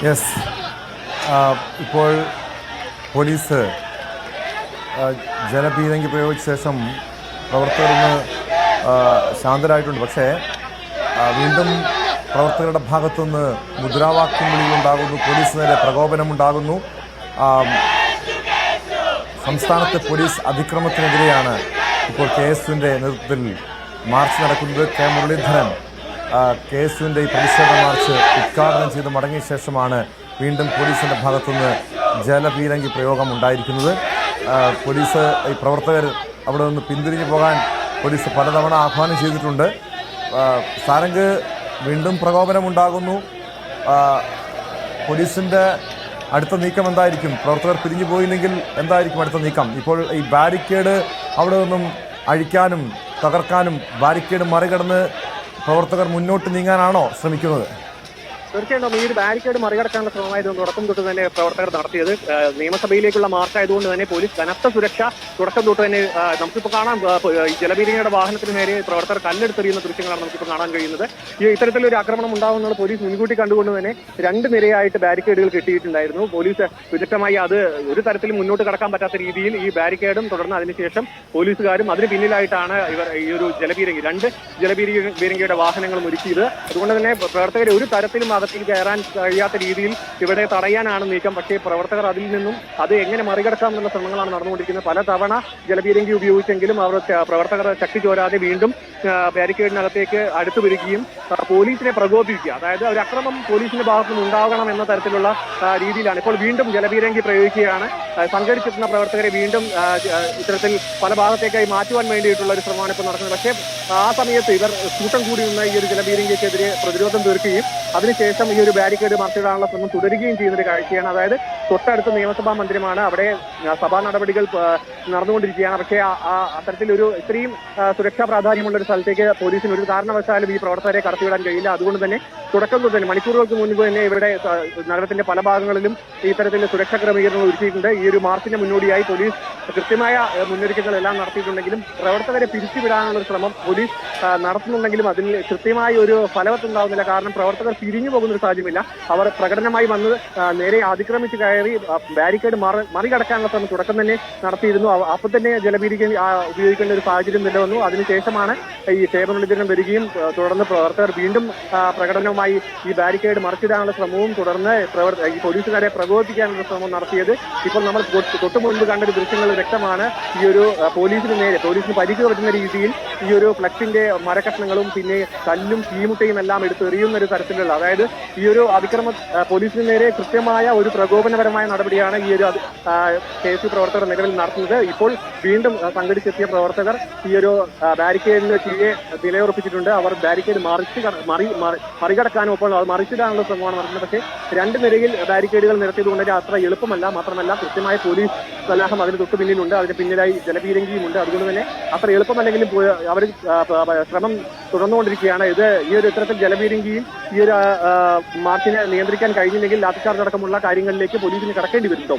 യെസ്, ഇപ്പോൾ പോലീസ് ജലപീരങ്കി പ്രയോഗിച്ച ശേഷം പ്രവർത്തകരൊന്ന് ശാന്തരായിട്ടുണ്ട്. പക്ഷേ വീണ്ടും പ്രവർത്തകരുടെ ഭാഗത്തുനിന്ന് മുദ്രാവാക്യം വിളിയുണ്ടാകുന്നു, പോലീസ് നേരെ പ്രകോപനമുണ്ടാകുന്നു. സംസ്ഥാനത്തെ പോലീസ് അതിക്രമത്തിനെതിരെയാണ് ഇപ്പോൾ KSUവിൻ്റെ നേതൃത്വത്തിൽ മാർച്ച് നടക്കുന്നത്. കെ മുരളീധരൻ KSUവിൻ്റെ ഈ പ്രതിഷേധ മാർച്ച് ഉദ്ഘാടനം ചെയ്ത് മടങ്ങിയ ശേഷമാണ് വീണ്ടും പോലീസിൻ്റെ ഭാഗത്തുനിന്ന് ജലപീരങ്കി പ്രയോഗം ഉണ്ടായിരിക്കുന്നത്. പോലീസ് ഈ പ്രവർത്തകർ അവിടെ നിന്ന് പിന്തിരിഞ്ഞു പോകാൻ പോലീസ് പലതവണ ആഹ്വാനം ചെയ്തിട്ടുണ്ട്. സാരംഗ്, വീണ്ടും പ്രകോപനമുണ്ടാകുന്നു. പോലീസിൻ്റെ അടുത്ത നീക്കം എന്തായിരിക്കും? പ്രവർത്തകർ പിരിഞ്ഞു പോയില്ലെങ്കിൽ എന്തായിരിക്കും അടുത്ത നീക്കം? ഇപ്പോൾ ഈ ബാരിക്കേഡ് അവിടെ നിന്നും അഴിക്കാനും തകർക്കാനും ബാരിക്കേഡ് മറികടന്ന് പ്രവർത്തകർ മുന്നോട്ട് നീങ്ങാനാണോ ശ്രമിക്കുന്നത്? തീർച്ചയായിട്ടും ഈ ഒരു ബാരിക്കേഡ് മറികടക്കാനുള്ള ശ്രമമായിരുന്നു തുടക്കം തൊട്ട് തന്നെ പ്രവർത്തകർ നടത്തിയത്. നിയമസഭയിലേക്കുള്ള മാർച്ച് ആയതുകൊണ്ട് തന്നെ പോലീസ് കനത്ത സുരക്ഷ തുടക്കം തൊട്ട് തന്നെ നമുക്കിപ്പോൾ കാണാം. ജലപീരങ്കിയുടെ വാഹനത്തിന് നേരെ പ്രവർത്തകർ കല്ലെടുത്തെറിയുന്ന ദൃശ്യങ്ങളാണ് നമുക്കിപ്പോൾ കാണാൻ കഴിയുന്നത്. ഈ ഇത്തരത്തിലൊരു ആക്രമണം ഉണ്ടാകുന്നത് പോലീസ് മുൻകൂട്ടി കണ്ടുകൊണ്ട് തന്നെ 2 നിരയായിട്ട് ബാരിക്കേഡുകൾ കെട്ടിയിട്ടുണ്ടായിരുന്നു. പോലീസ് വിദഗ്ധമായി അത് ഒരു തരത്തിലും മുന്നോട്ട് കടക്കാൻ പറ്റാത്ത രീതിയിൽ ഈ ബാരിക്കേഡും തുടർന്ന് അതിനുശേഷം പോലീസുകാരും അതിന് പിന്നിലായിട്ടാണ് ഇവർ ഈ ഒരു ജലപീരങ്കി 2 ജലപീരങ്കിയുടെ വാഹനങ്ങളും ഒരുക്കിയത്. അതുകൊണ്ട് തന്നെ പ്രവർത്തകരെ ഒരു തരത്തിലും അകത്തേക്ക് കയറാൻ കഴിയാത്ത രീതിയിൽ ഇവിടെ തടയാനാണ് നീക്കം. പക്ഷേ പ്രവർത്തകർ അതിൽ നിന്നും അത് എങ്ങനെ മറികടക്കാം എന്നുള്ള ശ്രമങ്ങളാണ് നടന്നുകൊണ്ടിരിക്കുന്നത്. പലതവണ ജലപീരങ്കി ഉപയോഗിച്ചെങ്കിലും അവർ പ്രവർത്തകർ ശക്തി ചോരാതെ വീണ്ടും ബാരിക്കേഡിനകത്തേക്ക് അടുത്തു വരികയും പോലീസിനെ പ്രകോപിപ്പിക്കുക, അതായത് ഒരു അക്രമം പോലീസിന്റെ ഭാഗത്തു നിന്ന് ഉണ്ടാകണം എന്ന തരത്തിലുള്ള രീതിയിലാണ് ഇപ്പോൾ വീണ്ടും ജലപീരങ്കി പ്രയോഗിക്കുകയാണ്. സംഘടിച്ചിരുന്ന പ്രവർത്തകരെ വീണ്ടും ഇത്തരത്തിൽ പല ഭാഗത്തേക്കായി മാറ്റുവാൻ വേണ്ടിയിട്ടുള്ള ഒരു ശ്രമമാണ് ഇപ്പോൾ നടക്കുന്നത്. പക്ഷേ ആ സമയത്ത് ഇവർ കൂട്ടം കൂടി നിന്ന് ഈ ഒരു ജലപീരങ്കിക്കെതിരെ പ്രതിരോധം തീർക്കുകയും അതിനുശേഷം ഈ ഒരു ബാരിക്കേഡ് മറിച്ചിടാനുള്ള ശ്രമം തുടരുകയും ചെയ്യുന്ന ഒരു കാഴ്ചയാണ്. അതായത് തൊട്ടടുത്ത നിയമസഭാ മന്ദിരമാണ്, അവിടെ സഭാ നടപടികൾ നടന്നുകൊണ്ടിരിക്കുകയാണ്. പക്ഷേ അത്തരത്തിലൊരു ഇത്രയും സുരക്ഷാ പ്രാധാന്യമുള്ള ഒരു സ്ഥലത്തേക്ക് പോലീസിന് ഒരു കാരണവശാലും ഈ പ്രവർത്തകരെ കടത്തിവിടാൻ കഴിയില്ല. അതുകൊണ്ട് തന്നെ തുടക്കം തൊട്ട് തന്നെ മണിക്കൂറുകൾക്ക് മുൻപ് തന്നെ ഇവിടെ നഗരത്തിന്റെ പല ഭാഗങ്ങളിലും ഇത്തരത്തിൽ സുരക്ഷാ ക്രമീകരണങ്ങൾ ഒരുക്കിയിട്ടുണ്ട്. ഈ ഒരു മാർച്ചിന് മുന്നോടിയായി പോലീസ് കൃത്യമായ മുന്നൊരുക്കങ്ങളെല്ലാം നടത്തിയിട്ടുണ്ടെങ്കിലും പ്രവർത്തകരെ പിരിച്ചുവിടാനുള്ള ഒരു ശ്രമം പോലീസ് നടത്തുന്നുണ്ടെങ്കിലും അതിൽ കൃത്യമായ ഒരു ഫലവത്തുണ്ടാവുന്നില്ല. കാരണം പ്രവർത്തകർ പിരിഞ്ഞു പോകുന്ന ഒരു സാഹചര്യമില്ല. അവർ പ്രകടനമായി വന്ന് നേരെ അതിക്രമിച്ച് കയറി ബാരിക്കേഡ് മറികടക്കാനുള്ള ശ്രമം തുടക്കം തന്നെ നടത്തിയിരുന്നു. അപ്പോൾ തന്നെ ജലപീരങ്കി ഉപയോഗിക്കേണ്ട ഒരു സാഹചര്യം നിലവന്നു. അതിനുശേഷമാണ് ഈ മുരളീധരൻ വരികയും തുടർന്ന് പ്രവർത്തകർ വീണ്ടും പ്രകടനവുമായി ഈ ബാരിക്കേഡ് മറിച്ചിടാനുള്ള ശ്രമവും തുടർന്ന് ഈ പോലീസുകാരെ പ്രകോപിപ്പിക്കാനുള്ള ശ്രമം നടത്തിയത്. ഇപ്പോൾ നമ്മൾ തൊട്ടു മുൻപ് കണ്ട ദൃശ്യങ്ങൾ വ്യക്തമാണ്. ഈ ഒരു പോലീസിന് പരിക്ക് പറ്റുന്ന രീതിയിൽ ഈ ഒരു ഫ്ലക്സിന്റെ മരക്കഷ്ണങ്ങളും പിന്നെ കല്ലും ചീമുട്ടയും എല്ലാം എടുത്ത് എറിയുന്ന ഒരു തരത്തിലുള്ള, അതായത് ഈ ഒരു അതിക്രമ പോലീസിന് നേരെ കൃത്യമായ ഒരു പ്രകോപനപരമായ മാതൃകാപരമായ നടപടിയാണ് ഈ ഒരു KSU പ്രവർത്തകർ നിലവിൽ നടത്തുന്നത്. ഇപ്പോൾ വീണ്ടും സംഘടിച്ചെത്തിയ പ്രവർത്തകർ ഈ ഒരു ബാരിക്കേഡിന് കീഴെ നിലയുറപ്പിച്ചിട്ടുണ്ട്. അവർ ബാരിക്കേഡ് മറികടക്കാനും ഇപ്പോൾ മറിച്ചിടാനുള്ള ശ്രമമാണ് നടത്തുന്നത്. പക്ഷേ രണ്ട് നിരയിൽ ബാരിക്കേഡുകൾ നിരത്തിയതുകൊണ്ട് അത്ര എളുപ്പമല്ല. മാത്രമല്ല കൃത്യമായ പോലീസ് സന്നാഹം അതിന് തൊട്ട് പിന്നിലുണ്ട്. അതിന് പിന്നിലായി ജലപീരങ്കിയുമുണ്ട്. അതുകൊണ്ട് തന്നെ അത്ര എളുപ്പമല്ലെങ്കിലും അവർ ശ്രമം തുടർന്നുകൊണ്ടിരിക്കുകയാണ്. ഈ ഒരു ഇത്തരത്തിൽ ജലപീരങ്കിയും ഈ ഒരു മാർച്ചിനെ നിയന്ത്രിക്കാൻ കഴിഞ്ഞില്ലെങ്കിൽ ലാത്തിച്ചാർജ് അടക്കമുള്ള കാര്യങ്ങളിലേക്ക് പോലീസിന് കടക്കേണ്ടി വരുന്നുണ്ടോ?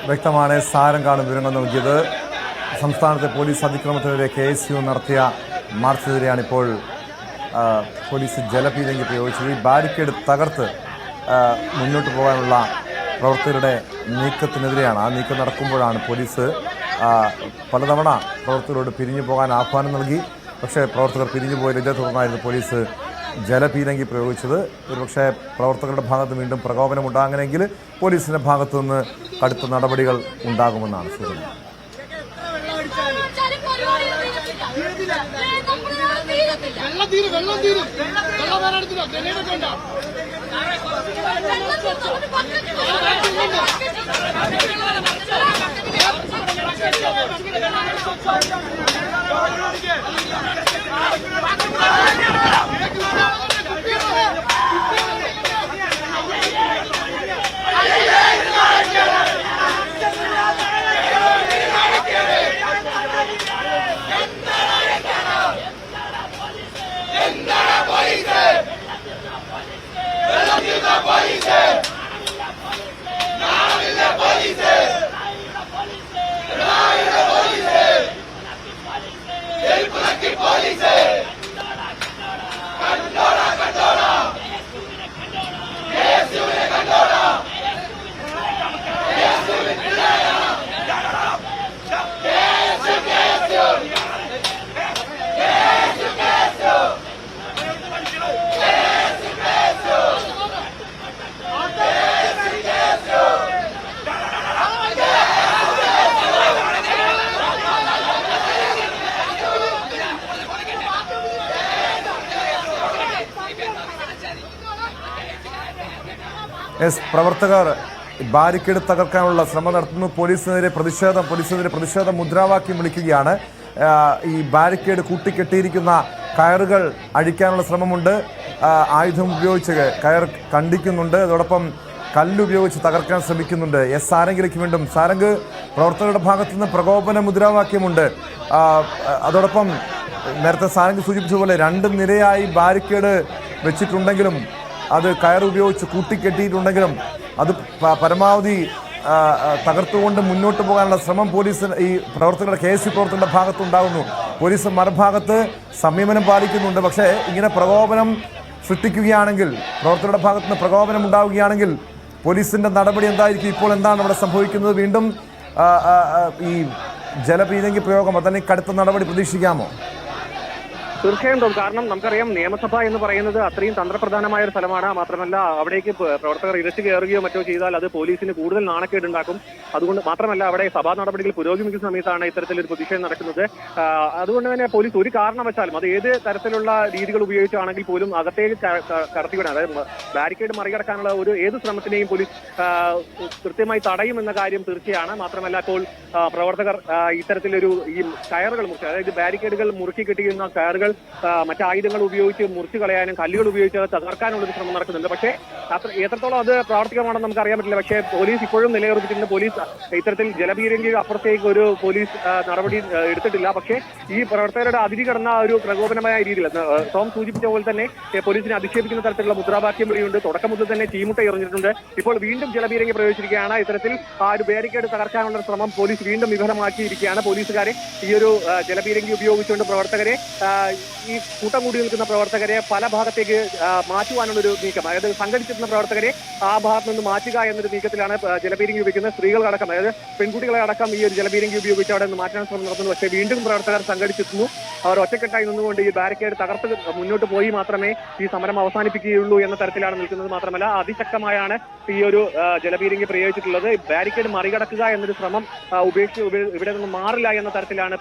വ്യക്തമാണ്. സാരംഗാണ് വിവരങ്ങൾ നൽകിയത്. സംസ്ഥാനത്തെ പോലീസ് അതിക്രമത്തിനെതിരെ KSU നടത്തിയ മാർച്ചിനെതിരെയാണ് ഇപ്പോൾ പോലീസ് ജലപീരങ്കി പ്രയോഗിച്ചത്. ഈ ബാരിക്കേഡ് തകർത്ത് മുന്നോട്ട് പോകാനുള്ള പ്രവർത്തകരുടെ നീക്കത്തിനെതിരെയാണ്. ആ നീക്കം നടക്കുമ്പോഴാണ് പോലീസ് പലതവണ പ്രവർത്തകരോട് പിരിഞ്ഞു പോകാൻ ആഹ്വാനം നൽകി. പക്ഷേ പ്രവർത്തകർ പിരിഞ്ഞു പോയതിൽ ഇതേ തുടർന്നായിരുന്നു പോലീസ് ജലപീരങ്കി പ്രയോഗിച്ചത്. ഒരുപക്ഷെ പ്രവർത്തകരുടെ ഭാഗത്ത് വീണ്ടും പ്രകോപനമുണ്ടാകണമെങ്കിൽ പോലീസിൻ്റെ ഭാഗത്തു നിന്ന് കടുത്ത നടപടികൾ ഉണ്ടാകുമെന്നാണ് സൂചന. പ്രവർത്തകർ ബാരിക്കേഡ് തകർക്കാനുള്ള ശ്രമം നടത്തുന്നു. പോലീസിനെതിരെ പ്രതിഷേധം മുദ്രാവാക്യം വിളിക്കുകയാണ്. ഈ ബാരിക്കേഡ് കൂട്ടിക്കെട്ടിയിരിക്കുന്ന കയറുകൾ അഴിക്കാനുള്ള ശ്രമമുണ്ട്. ആയുധം ഉപയോഗിച്ച് കയർ കണ്ടിക്കുന്നുണ്ട്. അതോടൊപ്പം കല്ലുപയോഗിച്ച് തകർക്കാൻ ശ്രമിക്കുന്നുണ്ട്. സാരംഗിലേക്ക് വീണ്ടും. സാരംഗ്, പ്രവർത്തകരുടെ ഭാഗത്തുനിന്ന് പ്രകോപന മുദ്രാവാക്യമുണ്ട്. അതോടൊപ്പം നേരത്തെ സാരംഗ് സൂചിപ്പിച്ചതുപോലെ രണ്ട് നിരയായി ബാരിക്കേഡ് വെച്ചിട്ടുണ്ടെങ്കിലും അത് കയർ ഉപയോഗിച്ച് കൂട്ടിക്കെട്ടിയിട്ടുണ്ടെങ്കിലും അത് പരമാവധി തകർത്തുകൊണ്ട് മുന്നോട്ട് പോകാനുള്ള ശ്രമം ഈ പ്രവർത്തകരുടെ KSU പ്രവർത്തകരുടെ ഭാഗത്തുണ്ടാകുന്നു. പോലീസ് മറുഭാഗത്ത് സംയമനം പാലിക്കുന്നുണ്ട്. പക്ഷേ ഇങ്ങനെ പ്രകോപനം സൃഷ്ടിക്കുകയാണെങ്കിൽ, പ്രവർത്തകരുടെ ഭാഗത്തുനിന്ന് പ്രകോപനം ഉണ്ടാവുകയാണെങ്കിൽ പോലീസിന്റെ നടപടി എന്തായിരിക്കും? ഇപ്പോൾ എന്താണ് അവിടെ സംഭവിക്കുന്നത്? വീണ്ടും ഈ ജലപീരങ്കി പ്രയോഗം അതല്ലെങ്കിൽ കടുത്ത നടപടി പ്രതീക്ഷിക്കാമോ? തീർച്ചയായും. കാരണം നമുക്കറിയാം നിയമസഭ എന്ന് പറയുന്നത് അത്രയും തന്ത്രപ്രധാനമായ ഒരു സ്ഥലമാണ്. മാത്രമല്ല അവിടേക്ക് പ്രവർത്തകർ ഇരച്ചു കയറുകയോ മറ്റോ ചെയ്താൽ അത് പോലീസിന് കൂടുതൽ നാണക്കേടുണ്ടാക്കും. അതുകൊണ്ട് മാത്രമല്ല അവിടെ സഭാ നടപടികൾ പുരോഗമിക്കുന്ന സമയത്താണ് ഇത്തരത്തിലൊരു പ്രതിഷേധം നടക്കുന്നത്. അതുകൊണ്ട് തന്നെ പോലീസ് ഒരു കാരണവശാലും അത് ഏത് തരത്തിലുള്ള രീതികൾ ഉപയോഗിച്ചാണെങ്കിൽ പോലും അകത്തേക്ക് കടത്തിവിടാൻ, അതായത് ബാരിക്കേഡ് മറികടക്കാനുള്ള ഏത് ശ്രമത്തിനെയും പോലീസ് കൃത്യമായി തടയുമെന്ന കാര്യം തീർച്ചയാണ്. മാത്രമല്ല ഇപ്പോൾ പ്രവർത്തകർ ഇത്തരത്തിലൊരു ഈ കയറുകൾ മുറിച്ച്, അതായത് ബാരിക്കേഡുകൾ മുറുക്കി കെട്ടിയിരുന്ന കയറുകൾ മറ്റ് ആയുധങ്ങൾ ഉപയോഗിച്ച് മുറിച്ചു കളയാനും കല്ലുകൾ ഉപയോഗിച്ച് അത് തകർക്കാനുള്ള ഒരു ശ്രമം നടക്കുന്നുണ്ട്. പക്ഷേ എത്രത്തോളം അത് പ്രാവർത്തികമാണെന്ന് നമുക്ക് അറിയാൻ പറ്റില്ല. പക്ഷേ പോലീസ് ഇപ്പോഴും നിലയുറപ്പിച്ചിട്ടുണ്ട്. പോലീസ് ഇത്തരത്തിൽ ജലപീരങ്കി അപ്പുറത്തേക്ക് ഒരു പോലീസ് നടപടി എടുത്തിട്ടില്ല. പക്ഷേ ഈ പ്രവർത്തകരുടെ അതിരി കടന്ന ഒരു പ്രകോപനമായ രീതിയിൽ ടോം സൂചിപ്പിച്ച പോലെ തന്നെ പോലീസിനെ അധിക്ഷേപിക്കുന്ന തരത്തിലുള്ള മുദ്രാവാക്യം വിളിയുണ്ട്. തുടക്കം മുതൽ തന്നെ തീമുട്ട എറിഞ്ഞിട്ടുണ്ട്. ഇപ്പോൾ വീണ്ടും ജലപീരങ്കി പ്രയോഗിച്ചിരിക്കുകയാണ്. ഇത്തരത്തിൽ ആ ഒരു ബാരിക്കേഡ് തകർക്കാനുള്ള ശ്രമം പോലീസ് വീണ്ടും വിഫലമാക്കിയിരിക്കുകയാണ്. പോലീസുകാരെ ഈ ഒരു ജലപീരങ്കി ഉപയോഗിച്ചുകൊണ്ട് പ്രവർത്തകരെ, ഈ കൂട്ടം കൂടി നിൽക്കുന്ന പ്രവർത്തകരെ പല ഭാഗത്തേക്ക് മാറ്റുവാനുള്ളൊരു നീക്കം, അതായത് സംഘടിച്ചിരുന്ന പ്രവർത്തകരെ ആ ഭാഗത്ത് നിന്ന് മാറ്റുക എന്നൊരു നീക്കത്തിലാണ് ജലപീരങ്കി ഉപയോഗിക്കുന്നത്. സ്ത്രീകളടക്കം, അതായത് പെൺകുട്ടികളെ അടക്കം ഈ ഒരു ജലപീരങ്കി ഉപയോഗിച്ച് അവിടെ നിന്ന് മാറ്റാൻ ശ്രമം നടത്തുന്നു. പക്ഷേ വീണ്ടും പ്രവർത്തകർ സംഘടിച്ചെത്തുന്നു. അവർ ഒറ്റക്കെട്ടായി നിന്നുകൊണ്ട് ഈ ബാരിക്കേഡ് തകർത്ത് മുന്നോട്ട് പോയി മാത്രമേ ഈ സമരം അവസാനിപ്പിക്കുകയുള്ളൂ എന്ന തരത്തിലാണ് നിൽക്കുന്നത്. മാത്രമല്ല അതിശക്തമായാണ് ഈ ഒരു ജലപീരങ്കി പ്രയോഗിച്ചിട്ടുള്ളത്. ബാരിക്കേഡ് മറികടക്കുക എന്നൊരു ശ്രമം ഉപേക്ഷിച്ച് ഇവിടെ നിന്ന് മാറില്ല എന്ന തരത്തിലാണ്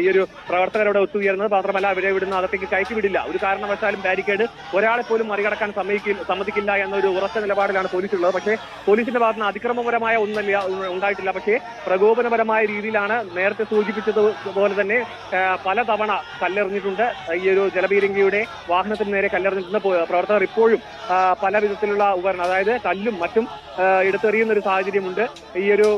ഈ ഒരു പ്രവർത്തകരോട് ഒത്തുയരുന്നത്. മാത്രമല്ല മാത്രമല്ല ഇവിടുന്ന് അകത്തേക്ക് കയറ്റിവിടില്ല, ഒരു കാരണവശാലും ബാരിക്കേഡ് ഒരാളെ പോലും മറികടക്കാൻ സമ്മതിക്കില്ല എന്നൊരു ഉറച്ച നിലപാടിലാണ് പോലീസ് ഉള്ളത്. പക്ഷേ പോലീസിന്റെ ഭാഗത്ത് നിന്ന് അതിക്രമപരമായ ഒന്നല്ല ഉണ്ടായിട്ടില്ല. പക്ഷേ പ്രകോപനപരമായ രീതിയിലാണ് നേരത്തെ സൂചിപ്പിച്ചതുപോലെ തന്നെ പലതവണ കല്ലെറിഞ്ഞിട്ടുണ്ട്. ഈ ഒരു ജലപീരങ്കിയുടെ വാഹനത്തിന് നേരെ കല്ലെറിഞ്ഞിട്ടുണ്ട്. പ്രവർത്തകർ ഇപ്പോഴും പല വിധത്തിലുള്ള ഉപകരണം, അതായത് കല്ലും മറ്റും എടുത്തെറിയുന്ന ഒരു സാഹചര്യമുണ്ട്. ഈ ഒരു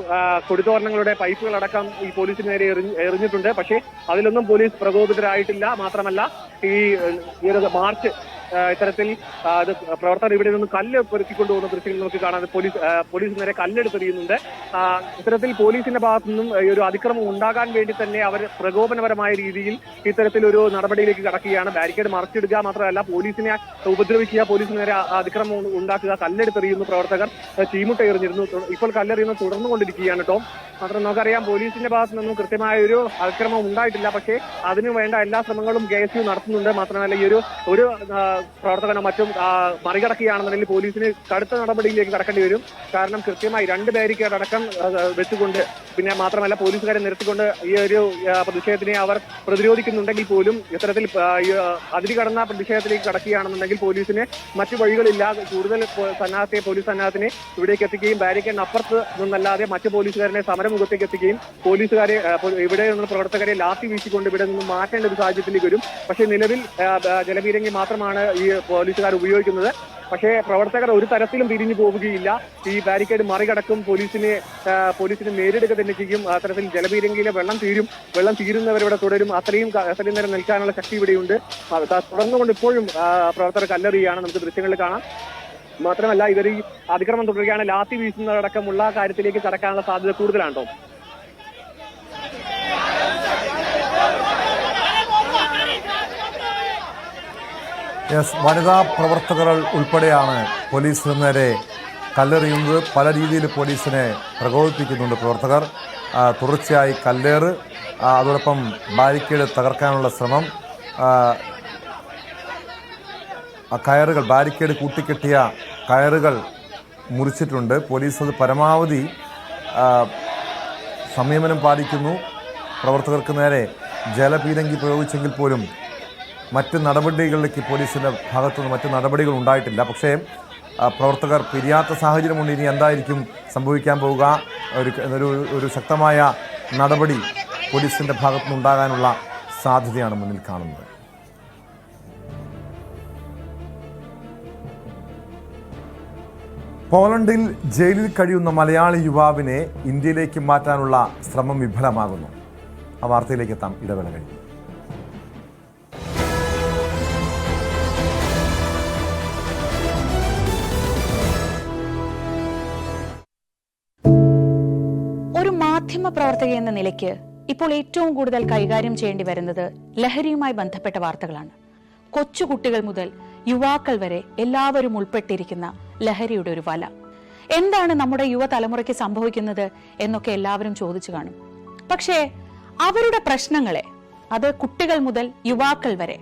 കൊടിത്തോരണങ്ങളുടെ പൈപ്പുകളടക്കം ഈ പോലീസിന് നേരെ എറിഞ്ഞിട്ടുണ്ട്. പക്ഷേ അതിലൊന്നും പോലീസ് പ്രകോപിതരായിട്ടില്ല. മാത്രമല്ല ഈ ഒരു മാർച്ച് ഇത്തരത്തിൽ പ്രവർത്തകർ ഇവിടെ നിന്ന് കല്ല് പെറുക്കിക്കൊണ്ടുപോകുന്ന ദൃശ്യങ്ങൾ നമുക്ക് കാണാൻ പോലീസ് നേരെ കല്ലെടുത്തെറിയുന്നുണ്ട്. ഇത്തരത്തിൽ പോലീസിന്റെ ഭാഗത്തു നിന്നും ഈ ഒരു അതിക്രമം ഉണ്ടാകാൻ വേണ്ടി തന്നെ അവർ പ്രകോപനപരമായ രീതിയിൽ ഇത്തരത്തിലൊരു നടപടിയിലേക്ക് കടക്കുകയാണ്. ബാരിക്കേഡ് മറിച്ചിടുക മാത്രമല്ല പോലീസിനെ ഉപദ്രവിക്കുക, പോലീസിന് നേരെ അതിക്രമം ഉണ്ടാക്കുക, കല്ലെടുത്തെറിയുന്നു പ്രവർത്തകർ, ചീമുട്ട എറിഞ്ഞിരുന്നു. ഇപ്പോൾ കല്ലെറിയുന്നത് തുടർന്നുകൊണ്ടിരിക്കുകയാണ്. ടോം, മാത്രം നമുക്കറിയാം പോലീസിന്റെ ഭാഗത്തു നിന്നും കൃത്യമായ ഒരു അതിക്രമം ഉണ്ടായിട്ടില്ല. പക്ഷേ അതിനു വേണ്ട എല്ലാ ശ്രമങ്ങളും KSU നടത്തുന്നുണ്ട്. മാത്രമല്ല ഈ ഒരു പ്രവർത്തകനോ മറ്റും മറികടക്കുകയാണെന്നുണ്ടെങ്കിൽ പോലീസിന് കടുത്ത നടപടിയിലേക്ക് കടക്കേണ്ടി വരും. കാരണം കൃത്യമായി 2 ബാരിക്കേഡ് അടക്കം വെച്ചുകൊണ്ട്, പിന്നെ മാത്രമല്ല പോലീസുകാരെ നിർത്തിക്കൊണ്ട് ഈ ഒരു പ്രതിഷേധത്തിനെ അവർ പ്രതിരോധിക്കുന്നുണ്ടെങ്കിൽ പോലും ഇത്തരത്തിൽ അതിര് കടന്ന പ്രതിഷേധത്തിലേക്ക് കടക്കുകയാണെന്നുണ്ടെങ്കിൽ പോലീസിന് മറ്റു വഴികളില്ല. കൂടുതൽ പോലീസ് സന്നാഹത്തിനെ ഇവിടേക്ക് എത്തിക്കുകയും ബാരിക്കേഡിന് അപ്പുറത്ത് നിന്നല്ലാതെ മറ്റു പോലീസുകാരനെ സമരമുഖത്തേക്ക് എത്തിക്കുകയും പോലീസുകാരെ ഇവിടെ നിന്നുള്ള പ്രവർത്തകരെ ലാത്തി വീശിക്കൊണ്ട് ഇവിടെ നിന്ന് മാറ്റേണ്ട ഒരു സാഹചര്യത്തിലേക്ക് വരും. പക്ഷേ നിലവിൽ ജലപീരങ്കി മാത്രമാണ് ഈ പോലീസുകാർ ഉപയോഗിക്കുന്നത്. പക്ഷേ പ്രവർത്തകർ ഒരു തരത്തിലും പിരിഞ്ഞു പോവുകയില്ല. ഈ ബാരിക്കേഡ് മറികടക്കും, പോലീസിനെ നേരിടുക തന്നെ ചെയ്യും. അത്തരത്തിൽ ജലപീരങ്കിയിലെ വെള്ളം തീരുന്നവരിവിടെ തുടരും. അത്രയും നേരം നിൽക്കാനുള്ള ശക്തി ഇവിടെയുണ്ട്. തുടർന്നുകൊണ്ട് ഇപ്പോഴും പ്രവർത്തകർ കല്ലെറിയാണ്, നമുക്ക് ദൃശ്യങ്ങളിൽ കാണാം. മാത്രമല്ല ഇവർ ഈ അതിക്രമം തുടരുകയാണ്, ലാത്തി വീശുന്നതടക്കമുള്ള കാര്യത്തിലേക്ക് കടക്കാനുള്ള സാധ്യത കൂടുതലാണ്. വനിതാ പ്രവർത്തകർ ഉൾപ്പെടെയാണ് പോലീസിന് നേരെ കല്ലെറിയുന്നത്. പല രീതിയിൽ പോലീസിനെ പ്രകോപിപ്പിക്കുന്നുണ്ട് പ്രവർത്തകർ. തുടർച്ചയായി കല്ലേറ്, അതോടൊപ്പം ബാരിക്കേഡ് തകർക്കാനുള്ള ശ്രമം, കയറുകൾ, ബാരിക്കേഡ് കൂട്ടിക്കെട്ടിയ കയറുകൾ മുറിച്ചിട്ടുണ്ട്. പോലീസ് അത് പരമാവധി സംയമനം പാലിക്കുന്നു. പ്രവർത്തകർക്ക് നേരെ ജലപീരങ്കി പ്രയോഗിച്ചെങ്കിൽ പോലും മറ്റ് നടപടികളിലേക്ക് പോലീസിൻ്റെ ഭാഗത്തുനിന്ന് മറ്റ് നടപടികൾ ഉണ്ടായിട്ടില്ല. പക്ഷേ പ്രവർത്തകർ പിരിയാത്ത സാഹചര്യമുണ്ട്. ഇനി എന്തായിരിക്കും സംഭവിക്കാൻ പോവുക? ഒരു ശക്തമായ നടപടി പോലീസിൻ്റെ ഭാഗത്തുനിന്ന് ഉണ്ടാകാനുള്ള സാധ്യതയാണ് മുന്നിൽ കാണുന്നത്. പോളണ്ടിൽ ജയിലിൽ കഴിയുന്ന മലയാളി യുവാവിനെ ഇന്ത്യയിലേക്ക് മാറ്റാനുള്ള ശ്രമം വിഫലമാകുന്നു. ആ വാർത്തയിലേക്ക് എത്താം, ഇടവേള കഴിഞ്ഞു. മാധ്യമപ്രവർത്തക എന്ന നിലയ്ക്ക് ഇപ്പോൾ ഏറ്റവും കൂടുതൽ കൈകാര്യം ചെയ്യേണ്ടി വരുന്നത് ലഹരിയുമായി ബന്ധപ്പെട്ട വാർത്തകളാണ്. കൊച്ചുകുട്ടികൾ മുതൽ യുവാക്കൾ വരെ എല്ലാവരും ഉൾപ്പെട്ടിരിക്കുന്ന ലഹരിയുടെ ഒരു വല. എന്താണ് നമ്മുടെ യുവതലമുറയ്ക്ക് സംഭവിക്കുന്നത് എന്നൊക്കെ എല്ലാവരും ചോദിച്ചു കാണും. പക്ഷേ അവരുടെ പ്രശ്നങ്ങളെ, അത് കുട്ടികൾ മുതൽ യുവാക്കൾ വരെ,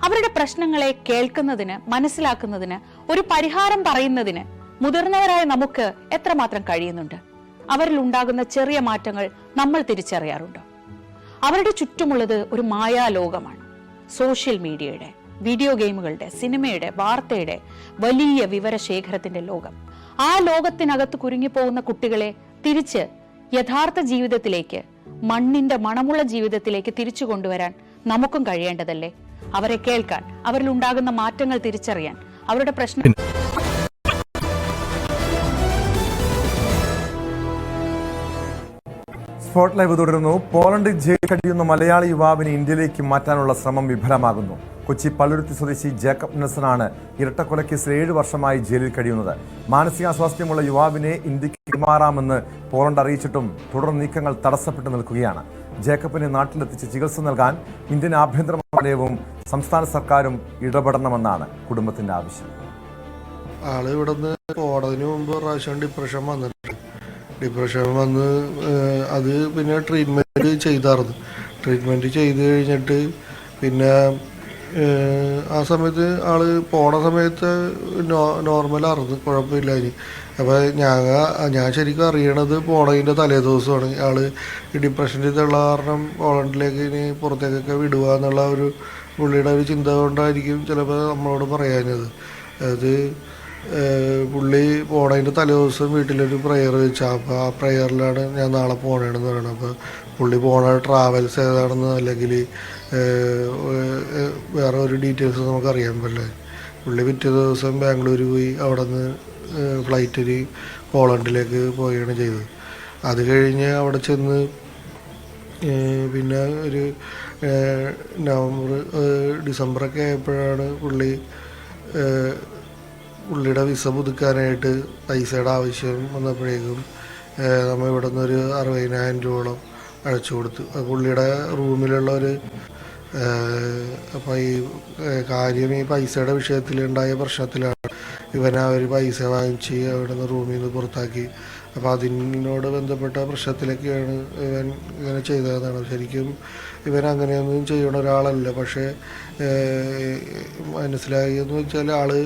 അവരുടെ പ്രശ്നങ്ങളെ കേൾക്കുന്നതിന്, മനസ്സിലാക്കുന്നതിന്, ഒരു പരിഹാരം പറയുന്നതിന് മുതിർന്നവരായ നമുക്ക് എത്രമാത്രം കഴിയുന്നുണ്ട്? അവരിൽ ഉണ്ടാകുന്ന ചെറിയ മാറ്റങ്ങൾ നമ്മൾ തിരിച്ചറിയാറുണ്ടോ? അവരുടെ ചുറ്റുമുള്ളത് ഒരു മായാലോകമാണ്. സോഷ്യൽ മീഡിയയുടെ, വീഡിയോ ഗെയിമുകളുടെ, സിനിമയുടെ, വാർത്തയുടെ വലിയ വിവരശേഖരത്തിന്റെ ലോകം. ആ ലോകത്തിനകത്ത് കുരുങ്ങിപ്പോകുന്ന കുട്ടികളെ തിരിച്ച് യഥാർത്ഥ ജീവിതത്തിലേക്ക്, മണ്ണിന്റെ മണമുള്ള ജീവിതത്തിലേക്ക് തിരിച്ചു കൊണ്ടുവരാൻ നമുക്കും കഴിയേണ്ടതല്ലേ? അവരെ കേൾക്കാൻ, അവരിൽ ഉണ്ടാകുന്ന മാറ്റങ്ങൾ തിരിച്ചറിയാൻ, അവരുടെ പ്രശ്നം. സ്പോട്ട് ലൈവ് തുടരുന്നു. പോളണ്ടിൽ ജയിലിൽ കഴിയുന്ന മലയാളി യുവാവിനെ ഇന്ത്യയിലേക്ക് മാറ്റാനുള്ള ശ്രമം വിഫലമാകുന്നു. കൊച്ചി പള്ളുരുത്തി സ്വദേശി ജേക്കബ് നെൽസനാണ് ഇരട്ടക്കൊലക്കേസിൽ 7 വർഷമായി ജയിലിൽ കഴിയുന്നത്. മാനസികാസ്വാസ്ഥ്യമുള്ള യുവാവിനെ ഇന്ത്യക്ക് കൈമാറാമെന്ന് പോളണ്ട് അറിയിച്ചിട്ടും തുടർ നീക്കങ്ങൾ തടസ്സപ്പെട്ടു നിൽക്കുകയാണ്. ജേക്കബിനെ നാട്ടിലെത്തിച്ച് ചികിത്സ നൽകാൻ ഇന്ത്യൻ ആഭ്യന്തര മന്ത്രാലയവും സംസ്ഥാന സർക്കാരും ഇടപെടണമെന്നാണ് കുടുംബത്തിന്റെ ആവശ്യം. ആള് ഇവിടുന്ന് പോടതിന് മുമ്പ് പ്രാവശ്യം ഡിപ്രഷൻ വന്ന് അത് പിന്നെ ട്രീറ്റ്മെൻറ്റ് ചെയ്തായിരുന്നു. ട്രീറ്റ്മെൻറ്റ് ചെയ്ത് കഴിഞ്ഞിട്ട് പിന്നെ ആ സമയത്ത് ആള് പോണ സമയത്ത് നോർമലായിരുന്നു, കുഴപ്പമില്ലായിരുന്നു. അപ്പോൾ ഞാൻ ശരിക്കും അറിയണത് പോണതിൻ്റെ തലേ ദിവസമാണ്. ആള് ഈ ഡിപ്രഷൻ്റെ ഇതുള്ള കാരണം പോളണ്ടിലേക്ക് ഇനി പുറത്തേക്കൊക്കെ വിടുക എന്നുള്ള ഒരു പുള്ളിയുടെ ഒരു ചിന്ത കൊണ്ടായിരിക്കും ചിലപ്പോൾ നമ്മളോട് പറയാഞ്ഞത്. അത് പുള്ളി പോണതിൻ്റെ തലേദിവസം വീട്ടിലൊരു പ്രെയർ വെച്ചാൽ അപ്പോൾ ആ പ്രെയറിലാണ് ഞാൻ നാളെ പോകണമെന്ന് പറയണത്. അപ്പോൾ പുള്ളി പോണ ട്രാവൽസ് ഏതാണെന്ന് അല്ലെങ്കിൽ വേറെ ഒരു ഡീറ്റെയിൽസ് നമുക്കറിയാൻ പറ്റില്ല. പുള്ളി പിറ്റേ ദിവസം ബാംഗ്ലൂർ പോയി അവിടെ നിന്ന് ഫ്ലൈറ്റിൽ പോളണ്ടിലേക്ക് പോവുകയാണ് ചെയ്തത്. അത് കഴിഞ്ഞ് അവിടെ ചെന്ന് പിന്നെ ഒരു ഡിസംബറൊക്കെ ആയപ്പോഴാണ് പുള്ളിയുടെ വിസ പുതുക്കാനായിട്ട് പൈസയുടെ ആവശ്യം വന്നപ്പോഴേക്കും നമ്മൾ ഇവിടെ നിന്നൊരു 60,000 രൂപയോളം അയച്ചു കൊടുത്തു. പുള്ളിയുടെ റൂമിലുള്ളൊരു അപ്പോൾ ഈ കാര്യം ഈ പൈസയുടെ വിഷയത്തിലുണ്ടായ പ്രശ്നത്തിലാണ് ഒരു പൈസ വാങ്ങിച്ച് അവിടെ നിന്ന് റൂമിൽ നിന്ന് പുറത്താക്കി. അപ്പോൾ അതിനോട് ബന്ധപ്പെട്ട പ്രശ്നത്തിലൊക്കെയാണ് ഇവൻ ഇങ്ങനെ ചെയ്തതെന്നാണ്. ശരിക്കും ഇവൻ അങ്ങനെയൊന്നും ചെയ്യണ ഒരാളല്ല. പക്ഷേ മനസ്സിലായി എന്ന് വെച്ചാൽ ആള്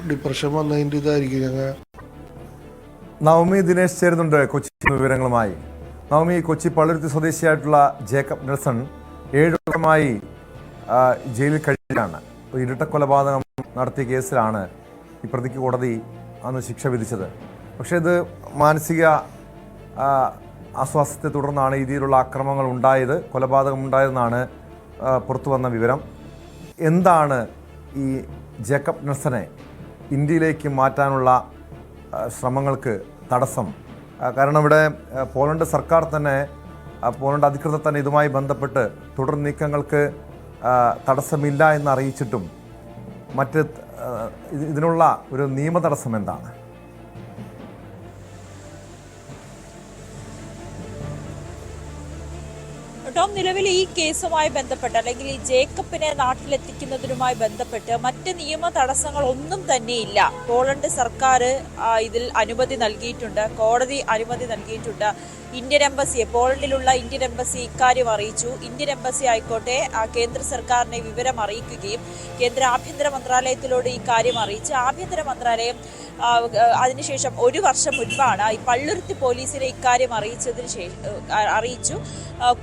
ഡിപ്രഷൻ വന്നതിൻ്റെ ഇതായിരിക്കും. നവമി ദിനേശ് ചേരുന്നുണ്ട് കൊച്ചി വിവരങ്ങളുമായി. നവമി, കൊച്ചി പള്ളുരുത്തി സ്വദേശിയായിട്ടുള്ള ജേക്കബ് നെൽസൺ 7 വർഷമായി ജയിലിൽ കഴിയുകയാണ്. ഒരു ഇരട്ട കൊലപാതകം നടത്തിയ കേസിലാണ് ഈ പ്രതിക്ക് കോടതി അന്ന് ശിക്ഷ വിധിച്ചത്. പക്ഷേ ഇത് മാനസിക അസ്വാസ്ഥ്യത്തെ തുടർന്നാണ് ഈ രീതിയിലുള്ള അക്രമങ്ങൾ ഉണ്ടായത്, കൊലപാതകം ഉണ്ടായതെന്നാണ് പുറത്തു വന്ന വിവരം. എന്താണ് ഈ ജേക്കബ് നെൽസനെ ഇന്ത്യയിലേക്ക് മാറ്റാനുള്ള ശ്രമങ്ങൾക്ക് തടസ്സം? കാരണം ഇവിടെ പോളണ്ട് സർക്കാർ തന്നെ, പോളണ്ട് അധികൃതർ തന്നെ ഇതുമായി ബന്ധപ്പെട്ട് തുടർ നീക്കങ്ങൾക്ക് തടസ്സമില്ല എന്ന് അറിയിച്ചിട്ടും ഇതിനുള്ള ഒരു നിയമ തടസ്സം എന്താണ്? ടോം, നിലവിൽ ഈ കേസുമായി ബന്ധപ്പെട്ട് അല്ലെങ്കിൽ ഈ ജേക്കബിനെ നാട്ടിലെത്തിക്കുന്നതിനുമായി ബന്ധപ്പെട്ട് മറ്റ് നിയമ തടസ്സങ്ങൾ ഒന്നും തന്നെയില്ല. പോളണ്ട് സർക്കാർ ഇതിൽ അനുമതി നൽകിയിട്ടുണ്ട്, കോടതി അനുമതി നൽകിയിട്ടുണ്ട്. ഇന്ത്യൻ എംബസിയെ, പോളണ്ടിലുള്ള ഇന്ത്യൻ എംബസി ഇക്കാര്യം അറിയിച്ചു. ഇന്ത്യൻ എംബസി ആയിക്കോട്ടെ കേന്ദ്ര സർക്കാരിനെ വിവരം അറിയിക്കുകയും കേന്ദ്ര ആഭ്യന്തര മന്ത്രാലയത്തിലോട് ഈ കാര്യം അറിയിച്ച് ആഭ്യന്തര മന്ത്രാലയം അതിനുശേഷം 1 വർഷം മുൻപാണ് ഈ പള്ളുരുത്തി പോലീസിനെ ഇക്കാര്യം അറിയിച്ചു.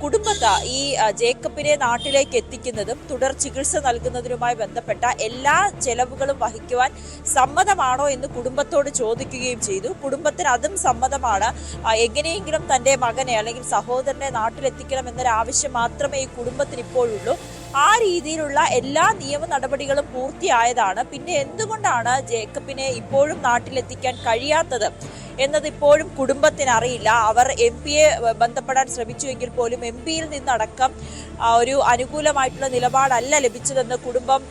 കുടുംബത്തെ ഈ ജേക്കബിനെ നാട്ടിലേക്ക് എത്തിക്കുന്നതും തുടർ ചികിത്സ നൽകുന്നതിനുമായി ബന്ധപ്പെട്ട എല്ലാ ചെലവുകളും വഹിക്കുവാൻ സമ്മതമാണോ എന്ന് കുടുംബത്തോട് ചോദിക്കുകയും ചെയ്തു. കുടുംബത്തിന് അതും സമ്മതമാണ്. എങ്ങനെയെങ്കിലും തന്റെ മകനെ അല്ലെങ്കിൽ സഹോദരനെ നാട്ടിലെത്തിക്കണം എന്നൊരു ആവശ്യം മാത്രമേ ഈ കുടുംബത്തിന് ഇപ്പോഴുള്ളൂ. ആ രീതിയിലുള്ള എല്ലാ നിയമ നടപടികളും പൂർത്തിയായതാണ്. പിന്നെ എന്തുകൊണ്ടാണ് ജേക്കബിനെ ഇപ്പോഴും നാട്ടിലെത്തിക്കാൻ കഴിയാത്തത് എന്നത് ഇപ്പോഴും കുടുംബത്തിന് അറിയില്ല. അവർ MP-യെ ബന്ധപ്പെടാൻ ശ്രമിച്ചുവെങ്കിൽ പോലും MP-യിൽ നിന്നടക്കം ഒരു അനുകൂലമായിട്ടുള്ള നിലപാടല്ല ലഭിച്ചതെന്ന് കുടുംബം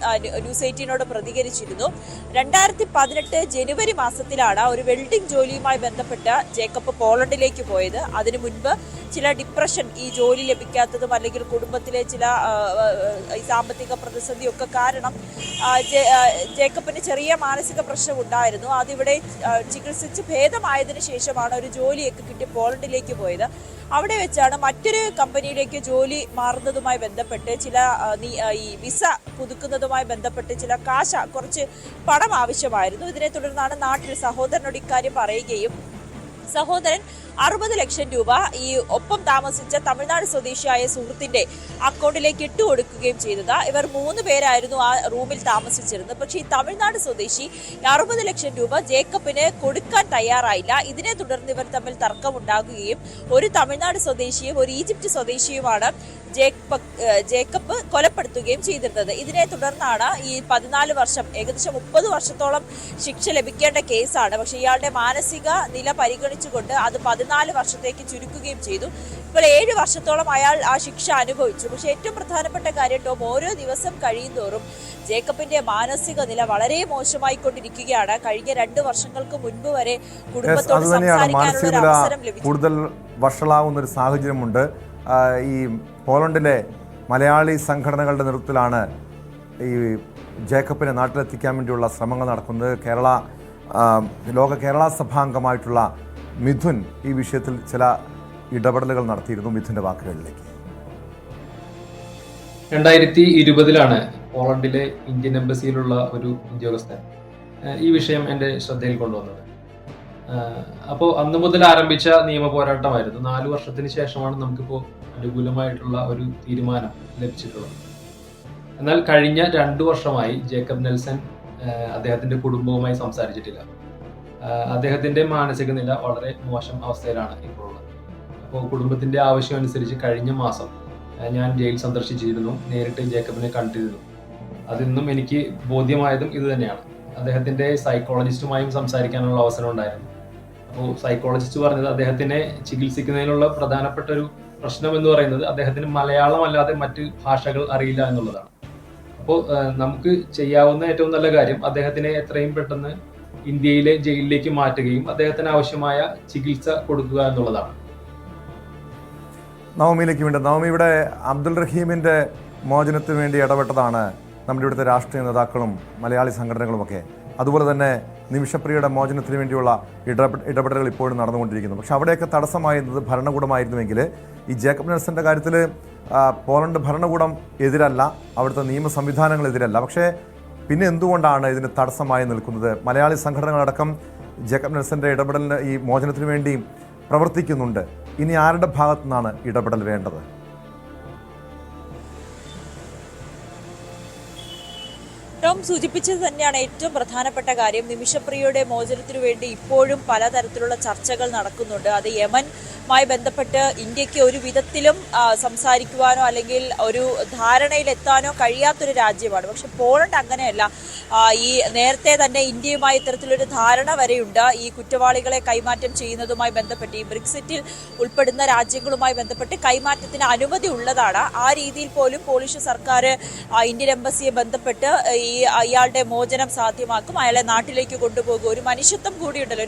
ന്യൂസ് 18നോട് പ്രതികരിച്ചിരുന്നു. 2018 ജനുവരി മാസത്തിലാണ് ഒരു വെൽഡിംഗ് ജോലിയുമായി ബന്ധപ്പെട്ട് ജേക്കബ് പോളണ്ടിലേക്ക് പോയത്. അതിനു മുൻപ് ചില ഡിപ്രഷൻ, ഈ ജോലി ലഭിക്കാത്തതും അല്ലെങ്കിൽ കുടുംബത്തിലെ ചില സാമ്പത്തിക പ്രതിസന്ധിയൊക്കെ കാരണം ജേക്കബിന് ചെറിയ മാനസിക പ്രശ്നം ഉണ്ടായിരുന്നു. അതിവിടെ ചികിത്സിച്ച് ഭേദമായതിനു ശേഷമാണ് ഒരു ജോലിയൊക്കെ കിട്ടി പോളണ്ടിലേക്ക് പോയത്. അവിടെ വെച്ചാണ് മറ്റൊരു കമ്പനിയിലേക്ക് ജോലി മാറുന്നതുമായി ബന്ധപ്പെട്ട് ഈ വിസ പുതുക്കുന്നതുമായി ബന്ധപ്പെട്ട് കുറച്ച് പണം ആവശ്യമായിരുന്നു. ഇതിനെ തുടർന്നാണ് നാട്ടിൽ സഹോദരനോട് ഇക്കാര്യം പറയുകയും സഹോദരൻ 60 ലക്ഷം രൂപ ഈ ഒപ്പം താമസിച്ച തമിഴ്നാട് സ്വദേശിയായ സുഹൃത്തിന്റെ അക്കൗണ്ടിലേക്ക് ഇട്ടുകൊടുക്കുകയും ചെയ്തത്. ഇവർ 3 പേരായിരുന്നു ആ റൂമിൽ താമസിച്ചിരുന്നത്. പക്ഷേ ഈ തമിഴ്നാട് സ്വദേശി 60 ലക്ഷം രൂപ ജേക്കബിന് കൊടുക്കാൻ തയ്യാറായില്ല. ഇതിനെ തുടർന്ന് ഇവർ തമ്മിൽ തർക്കമുണ്ടാകുകയും ഒരു തമിഴ്നാട് സ്വദേശിയും ഒരു ഈജിപ്റ്റ് സ്വദേശിയുമാണ് ജേക്കബ് കൊലപ്പെടുത്തുകയും ചെയ്തിരുന്നത്. ഇതിനെ തുടർന്നാണ് ഈ 14 വർഷം, ഏകദേശം 30 വർഷത്തോളം ശിക്ഷ ലഭിക്കേണ്ട കേസാണ്. പക്ഷേ ഇയാളുടെ മാനസിക നില പരിഗണിച്ചുകൊണ്ട് അത് 14 വർഷത്തേക്ക് ചുരുക്കുകയും ചെയ്തു. ഇപ്പോൾ 7 വർഷത്തോളം അയാൾ ആ ശിക്ഷ അനുഭവിച്ചു. പക്ഷേ ഏറ്റവും പ്രധാനപ്പെട്ട കാര്യം ടോം, ഓരോ ദിവസം കഴിയുന്തോറും ജേക്കബിന്റെ മാനസിക നില വളരെ മോശമായിക്കൊണ്ടിരിക്കുകയാണ്. കഴിഞ്ഞ 2 വർഷങ്ങൾക്ക് മുൻപ് വരെ കുടുംബത്തോട് സംസാരിക്കാനുള്ള ഒരു അവസരം ലഭിച്ചു. കൂടുതൽ വഷളാവുന്ന ഒരു സാഹചര്യമുണ്ട്. ഈ പോളണ്ടിലെ മലയാളി സംഘടനകളുടെ നേതൃത്വത്തിലാണ് ഈ ജേക്കബിനെ നാട്ടിലെത്തിക്കാൻ വേണ്ടിയുള്ള ശ്രമങ്ങൾ നടക്കുന്നത്. ലോക കേരള സഭാംഗമായിട്ടുള്ള മിഥുൻ ഈ വിഷയത്തിൽ ചില ഇടപെടലുകൾ നടത്തിയിരുന്നു. മിഥുന്റെ വാക്കുകളിലേക്ക്. 2020 പോളണ്ടിലെ ഇന്ത്യൻ എംബസിയിലുള്ള ഒരു ഉദ്യോഗസ്ഥൻ ഈ വിഷയം എൻ്റെ ശ്രദ്ധയിൽ കൊണ്ടുവന്നത്. അപ്പോൾ അന്ന് മുതൽ ആരംഭിച്ച നിയമ പോരാട്ടമായിരുന്നു. 4 വർഷത്തിന് ശേഷമാണ് നമുക്കിപ്പോൾ അനുകൂലമായിട്ടുള്ള ഒരു തീരുമാനം ലഭിച്ചിട്ടുള്ളത്. എന്നാൽ കഴിഞ്ഞ 2 വർഷമായി ജേക്കബ് നെൽസൺ അദ്ദേഹത്തിന്റെ കുടുംബവുമായി സംസാരിച്ചിട്ടില്ല. അദ്ദേഹത്തിന്റെ മാനസിക നില വളരെ മോശം അവസ്ഥയിലാണ് ഇപ്പോൾ ഉള്ളത്. അപ്പോൾ കുടുംബത്തിന്റെ ആവശ്യം അനുസരിച്ച് കഴിഞ്ഞ മാസം ഞാൻ ജയിൽ സന്ദർശിച്ചിരുന്നു, നേരിട്ട് ജേക്കബിനെ കണ്ടിരുന്നു. അതിന്നും എനിക്ക് ബോധ്യമായതും ഇത് തന്നെയാണ്. അദ്ദേഹത്തിന്റെ സൈക്കോളജിസ്റ്റുമായും സംസാരിക്കാനുള്ള അവസരം ഉണ്ടായിരുന്നു. അപ്പോൾ സൈക്കോളജിസ്റ്റ് പറഞ്ഞത് അദ്ദേഹത്തിനെ ചികിത്സിക്കുന്നതിനുള്ള പ്രധാനപ്പെട്ട ഒരു പ്രശ്നം എന്ന് പറയുന്നത് അദ്ദേഹത്തിന് മലയാളം അല്ലാതെ മറ്റ് ഭാഷകൾ അറിയില്ല എന്നുള്ളതാണ്. അപ്പോൾ നമുക്ക് ചെയ്യാവുന്ന ഏറ്റവും നല്ല കാര്യം അദ്ദേഹത്തിനെ എത്രയും പെട്ടെന്ന് ഇന്ത്യയിലെ ജയിലിലേക്ക് മാറ്റുകയും അദ്ദേഹത്തിന് ആവശ്യമായ ചികിത്സ കൊടുക്കുക എന്നുള്ളതാണ്. നവമിയിലേക്ക് വീണ്ടും. നവമി, ഇവിടെ അബ്ദുൾ റഹീമിൻ്റെ മോചനത്തിന് വേണ്ടി ഇടപെട്ടതാണ് നമ്മുടെ ഇവിടുത്തെ രാഷ്ട്രീയ നേതാക്കളും മലയാളി സംഘടനകളുമൊക്കെ. അതുപോലെ തന്നെ നിമിഷപ്രിയയുടെ മോചനത്തിന് വേണ്ടിയുള്ള ഇടപെടലുകൾ ഇപ്പോഴും നടന്നുകൊണ്ടിരിക്കുന്നു. പക്ഷെ അവിടെയൊക്കെ തടസ്സമായിരുന്നത് ഭരണകൂടമായിരുന്നുവെങ്കിൽ ഈ ജേക്കബ് നെൽസന്റെ കാര്യത്തിൽ പോളണ്ട് ഭരണകൂടം എതിരല്ല, അവിടുത്തെ നിയമ സംവിധാനങ്ങൾ എതിരല്ല. പക്ഷേ പിന്നെ എന്തുകൊണ്ടാണ് ഇതിന് തടസ്സമായി നിൽക്കുന്നത്? മലയാളി സംഘടനകളടക്കം ജേക്കബ് നെൽസന്റെ ഇടപെടലിന്, ഈ മോചനത്തിന് വേണ്ടി പ്രവർത്തിക്കുന്നുണ്ട്. ഇനി ആരുടെ ഭാഗത്തു നിന്നാണ് ഇടപെടൽ വേണ്ടത്? ടോം സൂചിപ്പിച്ചത് തന്നെയാണ് ഏറ്റവും പ്രധാനപ്പെട്ട കാര്യം. നിമിഷപ്രിയയുടെ മോചനത്തിനു വേണ്ടി ഇപ്പോഴും പലതരത്തിലുള്ള ചർച്ചകൾ നടക്കുന്നുണ്ട്. അത് യമനുമായി ബന്ധപ്പെട്ട് ഇന്ത്യക്ക് ഒരു വിധത്തിലും സംസാരിക്കുവാനോ അല്ലെങ്കിൽ ഒരു ധാരണയിലെത്താനോ കഴിയാത്തൊരു രാജ്യമാണ്. പക്ഷെ പോളണ്ട് അങ്ങനെയല്ല. ഈ നേരത്തെ തന്നെ ഇന്ത്യയുമായി ഇത്തരത്തിലൊരു ധാരണ വരെയുണ്ട്. ഈ കുറ്റവാളികളെ കൈമാറ്റം ചെയ്യുന്നതുമായി ബന്ധപ്പെട്ട് ഈ ബ്രിക്സിറ്റിൽ ഉൾപ്പെടുന്ന രാജ്യങ്ങളുമായി ബന്ധപ്പെട്ട് കൈമാറ്റത്തിന് അനുമതി ഉള്ളതാണ്. ആ രീതിയിൽ പോലും പോളിഷ് സർക്കാർ ഇന്ത്യൻ എംബസിയെ ബന്ധപ്പെട്ട് ഇയാളുടെ മോചനം സാധ്യമാക്കും, അയാളെ നാട്ടിലേക്ക് കൊണ്ടുപോകും. ഒരു മനുഷ്യത്വം കൂടിയുണ്ടല്ലോ,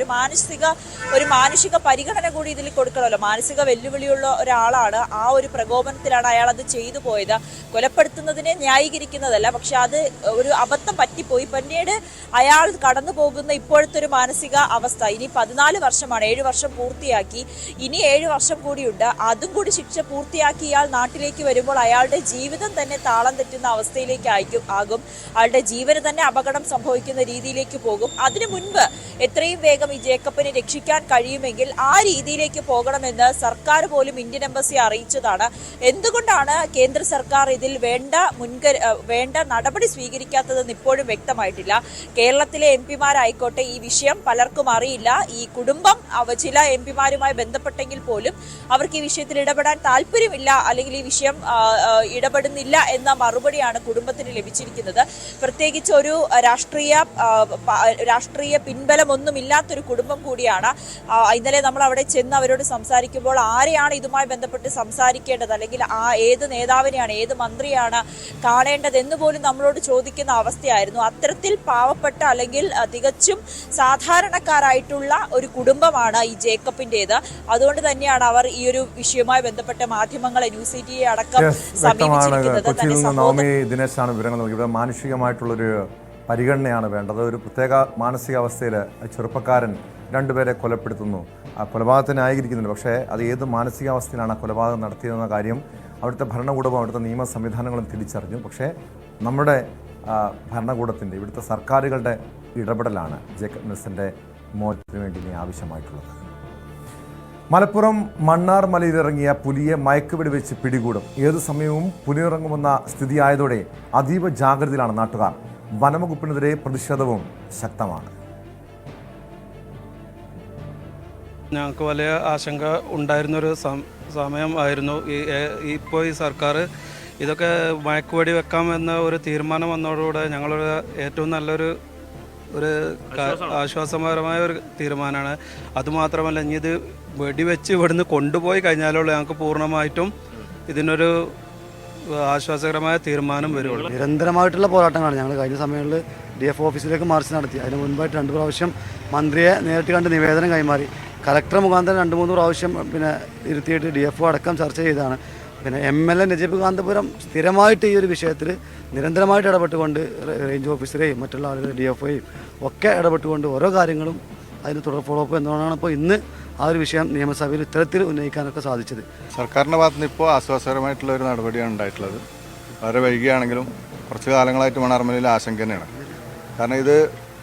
ഒരു മാനുഷിക പരിഗണന കൂടി ഇതിൽ കൊടുക്കണമല്ലോ. മാനസിക വെല്ലുവിളിയുള്ള ഒരാളാണ്. ആ ഒരു പ്രകോപനത്തിലാണ് അയാൾ അത് ചെയ്തു പോയത്. കൊലപ്പെടുത്തുന്നതിനെ ന്യായീകരിക്കുന്നതല്ല, പക്ഷെ അത് ഒരു അബദ്ധം പറ്റിപ്പോയി. പിന്നീട് അയാൾ കടന്നു പോകുന്ന ഇപ്പോഴത്തെ ഒരു മാനസിക അവസ്ഥ, ഇനി 14 വർഷമാണ്, 7 വർഷം പൂർത്തിയാക്കി, ഇനി 7 വർഷം കൂടിയുണ്ട്. അതും കൂടി ശിക്ഷ പൂർത്തിയാക്കി ഇയാൾ നാട്ടിലേക്ക് വരുമ്പോൾ അയാളുടെ ജീവിതം തന്നെ താളം തെറ്റുന്ന അവസ്ഥയിലേക്ക് ആകും. അയാളുടെ ജീവന് തന്നെ അപകടം സംഭവിക്കുന്ന രീതിയിലേക്ക് പോകും. അതിനു മുൻപ് എത്രയും വേഗം ഈ ജേക്കബിനെ രക്ഷിക്കാൻ കഴിയുമെങ്കിൽ ആ രീതിയിലേക്ക് പോകണമെന്ന് സർക്കാർ പോലും ഇന്ത്യൻ എംബസി അറിയിച്ചതാണ്. എന്തുകൊണ്ടാണ് കേന്ദ്ര സർക്കാർ ഇതിൽ വേണ്ട നടപടി സ്വീകരിക്കാത്തതെന്ന് ഇപ്പോഴും വ്യക്തമായിട്ടില്ല. കേരളത്തിലെ എംപിമാരായിക്കോട്ടെ, ഈ വിഷയം പലർക്കും അറിയില്ല. ഈ കുടുംബം ചില എംപിമാരുമായി ബന്ധപ്പെട്ടെങ്കിൽ പോലും അവർക്ക് ഈ വിഷയത്തിൽ ഇടപെടാൻ താല്പര്യമില്ല, അല്ലെങ്കിൽ ഈ വിഷയം ഇടപെടുന്നില്ല എന്ന മറുപടിയാണ് കുടുംബത്തിന് ലഭിച്ചിരിക്കുന്നത്. പ്രത്യേകിച്ച് ഒരു രാഷ്ട്രീയ പിൻബലമൊന്നുമില്ലാത്തൊരു കുടുംബം കൂടിയാണ്. ഇന്നലെ നമ്മൾ അവിടെ ചെന്ന് അവരോട് സംസാരിക്കുമ്പോൾ ആരെയാണ് ഇതുമായി ബന്ധപ്പെട്ട് സംസാരിക്കേണ്ടത്, അല്ലെങ്കിൽ ഏത് നേതാവിനെയാണ്, ഏത് മന്ത്രിയാണ് കാണേണ്ടതെന്ന് പോലും നമ്മളോട് ചോദിക്കുന്ന അവസ്ഥയായിരുന്നു. അത്തരത്തിൽ പാവപ്പെട്ട അല്ലെങ്കിൽ തികച്ചും സാധാരണക്കാരായിട്ടുള്ള ഒരു കുടുംബമാണ് ഈ ജേക്കബിന്റേത്. അതുകൊണ്ട് തന്നെയാണ് അവർ ഈ ഒരു വിഷയവുമായി ബന്ധപ്പെട്ട മാധ്യമങ്ങളെ, ന്യൂസ് 18 അടക്കം സമീപിച്ചിരിക്കുന്നത്. ദിനേശാണ് വിവരങ്ങൾ നൽകിയത്. മാനുഷികമായിട്ടുള്ളൊരു പരിഗണനയാണ് വേണ്ടത്. ഒരു പ്രത്യേക മാനസികാവസ്ഥയിൽ ചെറുപ്പക്കാരൻ 2 പേരെ കൊലപ്പെടുത്തുന്നു, ആ കൊലപാതകത്തെ ന്യായീകരിക്കുന്നുണ്ട്. പക്ഷേ അത് ഏത് മാനസികാവസ്ഥയിലാണ് ആ കൊലപാതകം നടത്തിയതെന്ന കാര്യം അവിടുത്തെ ഭരണകൂടവും അവിടുത്തെ നിയമ സംവിധാനങ്ങളും തിരിച്ചറിഞ്ഞു. പക്ഷേ നമ്മുടെ ഭരണകൂടത്തിൻ്റെ, ഇവിടുത്തെ സർക്കാരുകളുടെ ഇടപെടലാണ് ജേക്കബ് നെൽസന്റെ മോചനത്തിന് വേണ്ടി ഇനി ആവശ്യമായിട്ടുള്ളത്. മലപ്പുറം മണ്ണാർ മലയിലിറങ്ങിയ പുലിയെ മയക്കുവെടി വെച്ച് പിടികൂടും. ഏതു സമയവും പുലിയിറങ്ങുമെന്ന സ്ഥിതിയായതോടെ അതീവ ജാഗ്രതയിലാണ് നാട്ടുകാർ. വനംവകുപ്പിനെതിരെ പ്രതിഷേധവും ശക്തമാണ്. ഞങ്ങൾക്ക് വലിയ ആശങ്ക ഉണ്ടായിരുന്നൊരു സമയമായിരുന്നു. ഇപ്പോൾ ഈ സർക്കാർ ഇതൊക്കെ മയക്കുവെടി വെക്കാമെന്ന ഒരു തീരുമാനം വന്നതോടുകൂടെ ഞങ്ങളൊരു ഏറ്റവും നല്ലൊരു ആശ്വാസപരമായ ഒരു തീരുമാനമാണ്. അതുമാത്രമല്ല, ഇനി ഇത് വെടിവെച്ച് ഇവിടുന്ന് കൊണ്ടുപോയി കഴിഞ്ഞാലുള്ള ഞങ്ങൾക്ക് പൂർണ്ണമായിട്ടും ഇതിനൊരു ആശ്വാസകരമായ തീരുമാനം വരുള്ളൂ. നിരന്തരമായിട്ടുള്ള പോരാട്ടങ്ങളാണ്. ഞങ്ങൾ കഴിഞ്ഞ സമയങ്ങളിൽ DF ഓഫീസിലേക്ക് മാർച്ച് നടത്തി. അതിന് മുൻപായിട്ട് 2 പ്രാവശ്യം മന്ത്രിയെ നേരിട്ട് കണ്ട് നിവേദനം കൈമാറി. കലക്ടർ മുഖാന്തരം 2-3 പ്രാവശ്യം ഇരുത്തിയിട്ട് DFO അടക്കം ചർച്ച ചെയ്താണ്. MLA നജീബ് കാന്തപുരം സ്ഥിരമായിട്ട് ഈ ഒരു വിഷയത്തിൽ നിരന്തരമായിട്ട് ഇടപെട്ടുകൊണ്ട് റേഞ്ച് ഓഫീസറെയും മറ്റുള്ള ആളുകൾ DFOയും ഒക്കെ ഇടപെട്ടുകൊണ്ട് ഓരോ കാര്യങ്ങളും അതിന് തുടർ ഫോളോ അപ്പ് എന്നതാണ് ഇപ്പോൾ ഇന്ന് ആ ഒരു വിഷയം നിയമസഭയിൽ ഇത്തരത്തിൽ ഉന്നയിക്കാനൊക്കെ സാധിച്ചത്. സർക്കാരിൻ്റെ ഭാഗത്ത് നിന്ന് ഇപ്പോൾ ആശ്വാസകരമായിട്ടുള്ള ഒരു നടപടിയാണ് ഉണ്ടായിട്ടുള്ളത്. വളരെ വൈകിയാണെങ്കിലും കുറച്ച് കാലങ്ങളായിട്ട് മണ്ണാർമലയിൽ ആശങ്ക തന്നെയാണ്. കാരണം ഇത്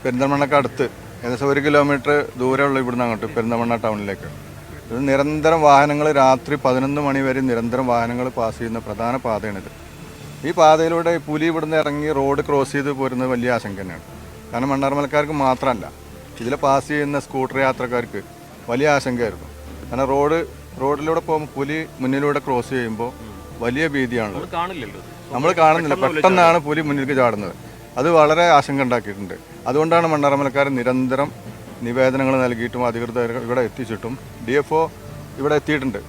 പെരിന്തൽമണ്ണക്ക് അടുത്ത് ഏകദേശം 1 കിലോമീറ്റർ ദൂരമുള്ള ഇവിടുന്ന് അങ്ങോട്ട് പെരിന്തൽമണ്ണ ടൗണിലേക്ക് ഇത് നിരന്തരം വാഹനങ്ങൾ രാത്രി 11 മണി വരെ നിരന്തരം വാഹനങ്ങൾ പാസ് ചെയ്യുന്ന പ്രധാന പാതയാണിത്. ഈ പാതയിലൂടെ പുലി ഇവിടുന്ന് ഇറങ്ങി റോഡ് ക്രോസ് ചെയ്ത് പോരുന്നത് വലിയ ആശങ്ക തന്നെയാണ്. കാരണം മണ്ണാർമലക്കാർക്ക് മാത്രമല്ല, ഇതിൽ പാസ് ചെയ്യുന്ന സ്കൂട്ടർ യാത്രക്കാർക്ക് വലിയ ആശങ്കയായിരുന്നു. കാരണം റോഡിലൂടെ പോകുമ്പോൾ പുലി മുന്നിലൂടെ ക്രോസ് ചെയ്യുമ്പോൾ വലിയ ഭീതിയാണല്ലോ. നമ്മൾ കാണുന്നില്ല, പെട്ടെന്നാണ് പുലി മുന്നിലേക്ക് ചാടുന്നത്. അത് വളരെ ആശങ്ക ഉണ്ടാക്കിയിട്ടുണ്ട്. അതുകൊണ്ടാണ് മണ്ണാർമലക്കാർ നിരന്തരം നിവേദനങ്ങൾ നൽകിയിട്ടും അധികൃതർ ഇവിടെ എത്തിച്ചിട്ടും DFO ഇവിടെ എത്തിയിട്ടുണ്ട്.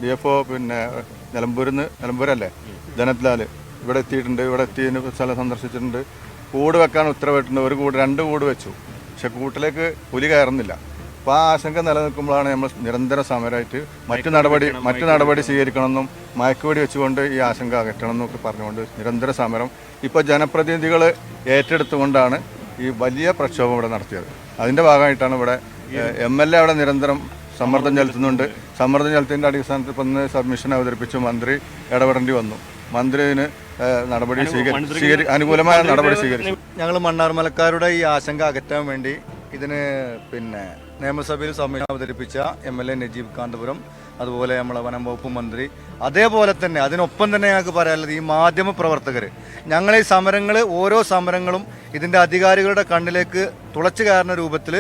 DFO പിന്നെ നിലമ്പൂരല്ലേ ജനത്ലാൽ ഇവിടെ എത്തിയിട്ടുണ്ട്. ഇവിടെ എത്തിയതിന് സ്ഥലം സന്ദർശിച്ചിട്ടുണ്ട്. കൂട് വെക്കാൻ ഉത്തരവിട്ടിട്ടുണ്ട്. ഒരു കൂട് 2 കൂട് വെച്ചു. പക്ഷെ കൂട്ടിലേക്ക് പുലി കയറുന്നില്ല. അപ്പോൾ ആ ആശങ്ക നിലനിൽക്കുമ്പോഴാണ് നമ്മൾ നിരന്തര സമരമായിട്ട് മറ്റു നടപടി സ്വീകരിക്കണമെന്നും മയക്കുവെടി വെച്ചുകൊണ്ട് ഈ ആശങ്ക അകറ്റണം എന്നൊക്കെ പറഞ്ഞുകൊണ്ട് നിരന്തര സമരം ഇപ്പോൾ ജനപ്രതിനിധികൾ ഏറ്റെടുത്തുകൊണ്ടാണ് ഈ വലിയ പ്രക്ഷോഭം ഇവിടെ നടത്തിയത്. അതിൻ്റെ ഭാഗമായിട്ടാണ് ഇവിടെ MLA അവിടെ നിരന്തരം സമ്മർദ്ദം ചെലുത്തുന്നുണ്ട്. സമ്മർദ്ദം ചെലുത്തിൻ്റെ അടിസ്ഥാനത്തിൽ ഇപ്പം സബ്മിഷൻ അവതരിപ്പിച്ചു. മന്ത്രി ഇടപെടേണ്ടി വന്നു. മന്ത്രി ഇതിന് അനുകൂലമായ നടപടി സ്വീകരിച്ചു. ഞങ്ങൾ മണ്ണാർമലക്കാരുടെ ഈ ആശങ്ക അകറ്റാൻ വേണ്ടി ഇതിന് നിയമസഭയിൽ സബ്മിഷൻ അവതരിപ്പിച്ച MLA നജീബ് കാന്തപുരം, അതുപോലെ നമ്മളെ വനം വകുപ്പ് മന്ത്രി, അതേപോലെ തന്നെ അതിനൊപ്പം തന്നെ ഞങ്ങൾക്ക് പറയാനുള്ളത് ഈ മാധ്യമ പ്രവർത്തകർ, ഞങ്ങൾ ഈ സമരങ്ങൾ ഓരോ സമരങ്ങളും ഇതിൻ്റെ അധികാരികളുടെ കണ്ണിലേക്ക് തുളച്ചു കയറുന്ന രൂപത്തിൽ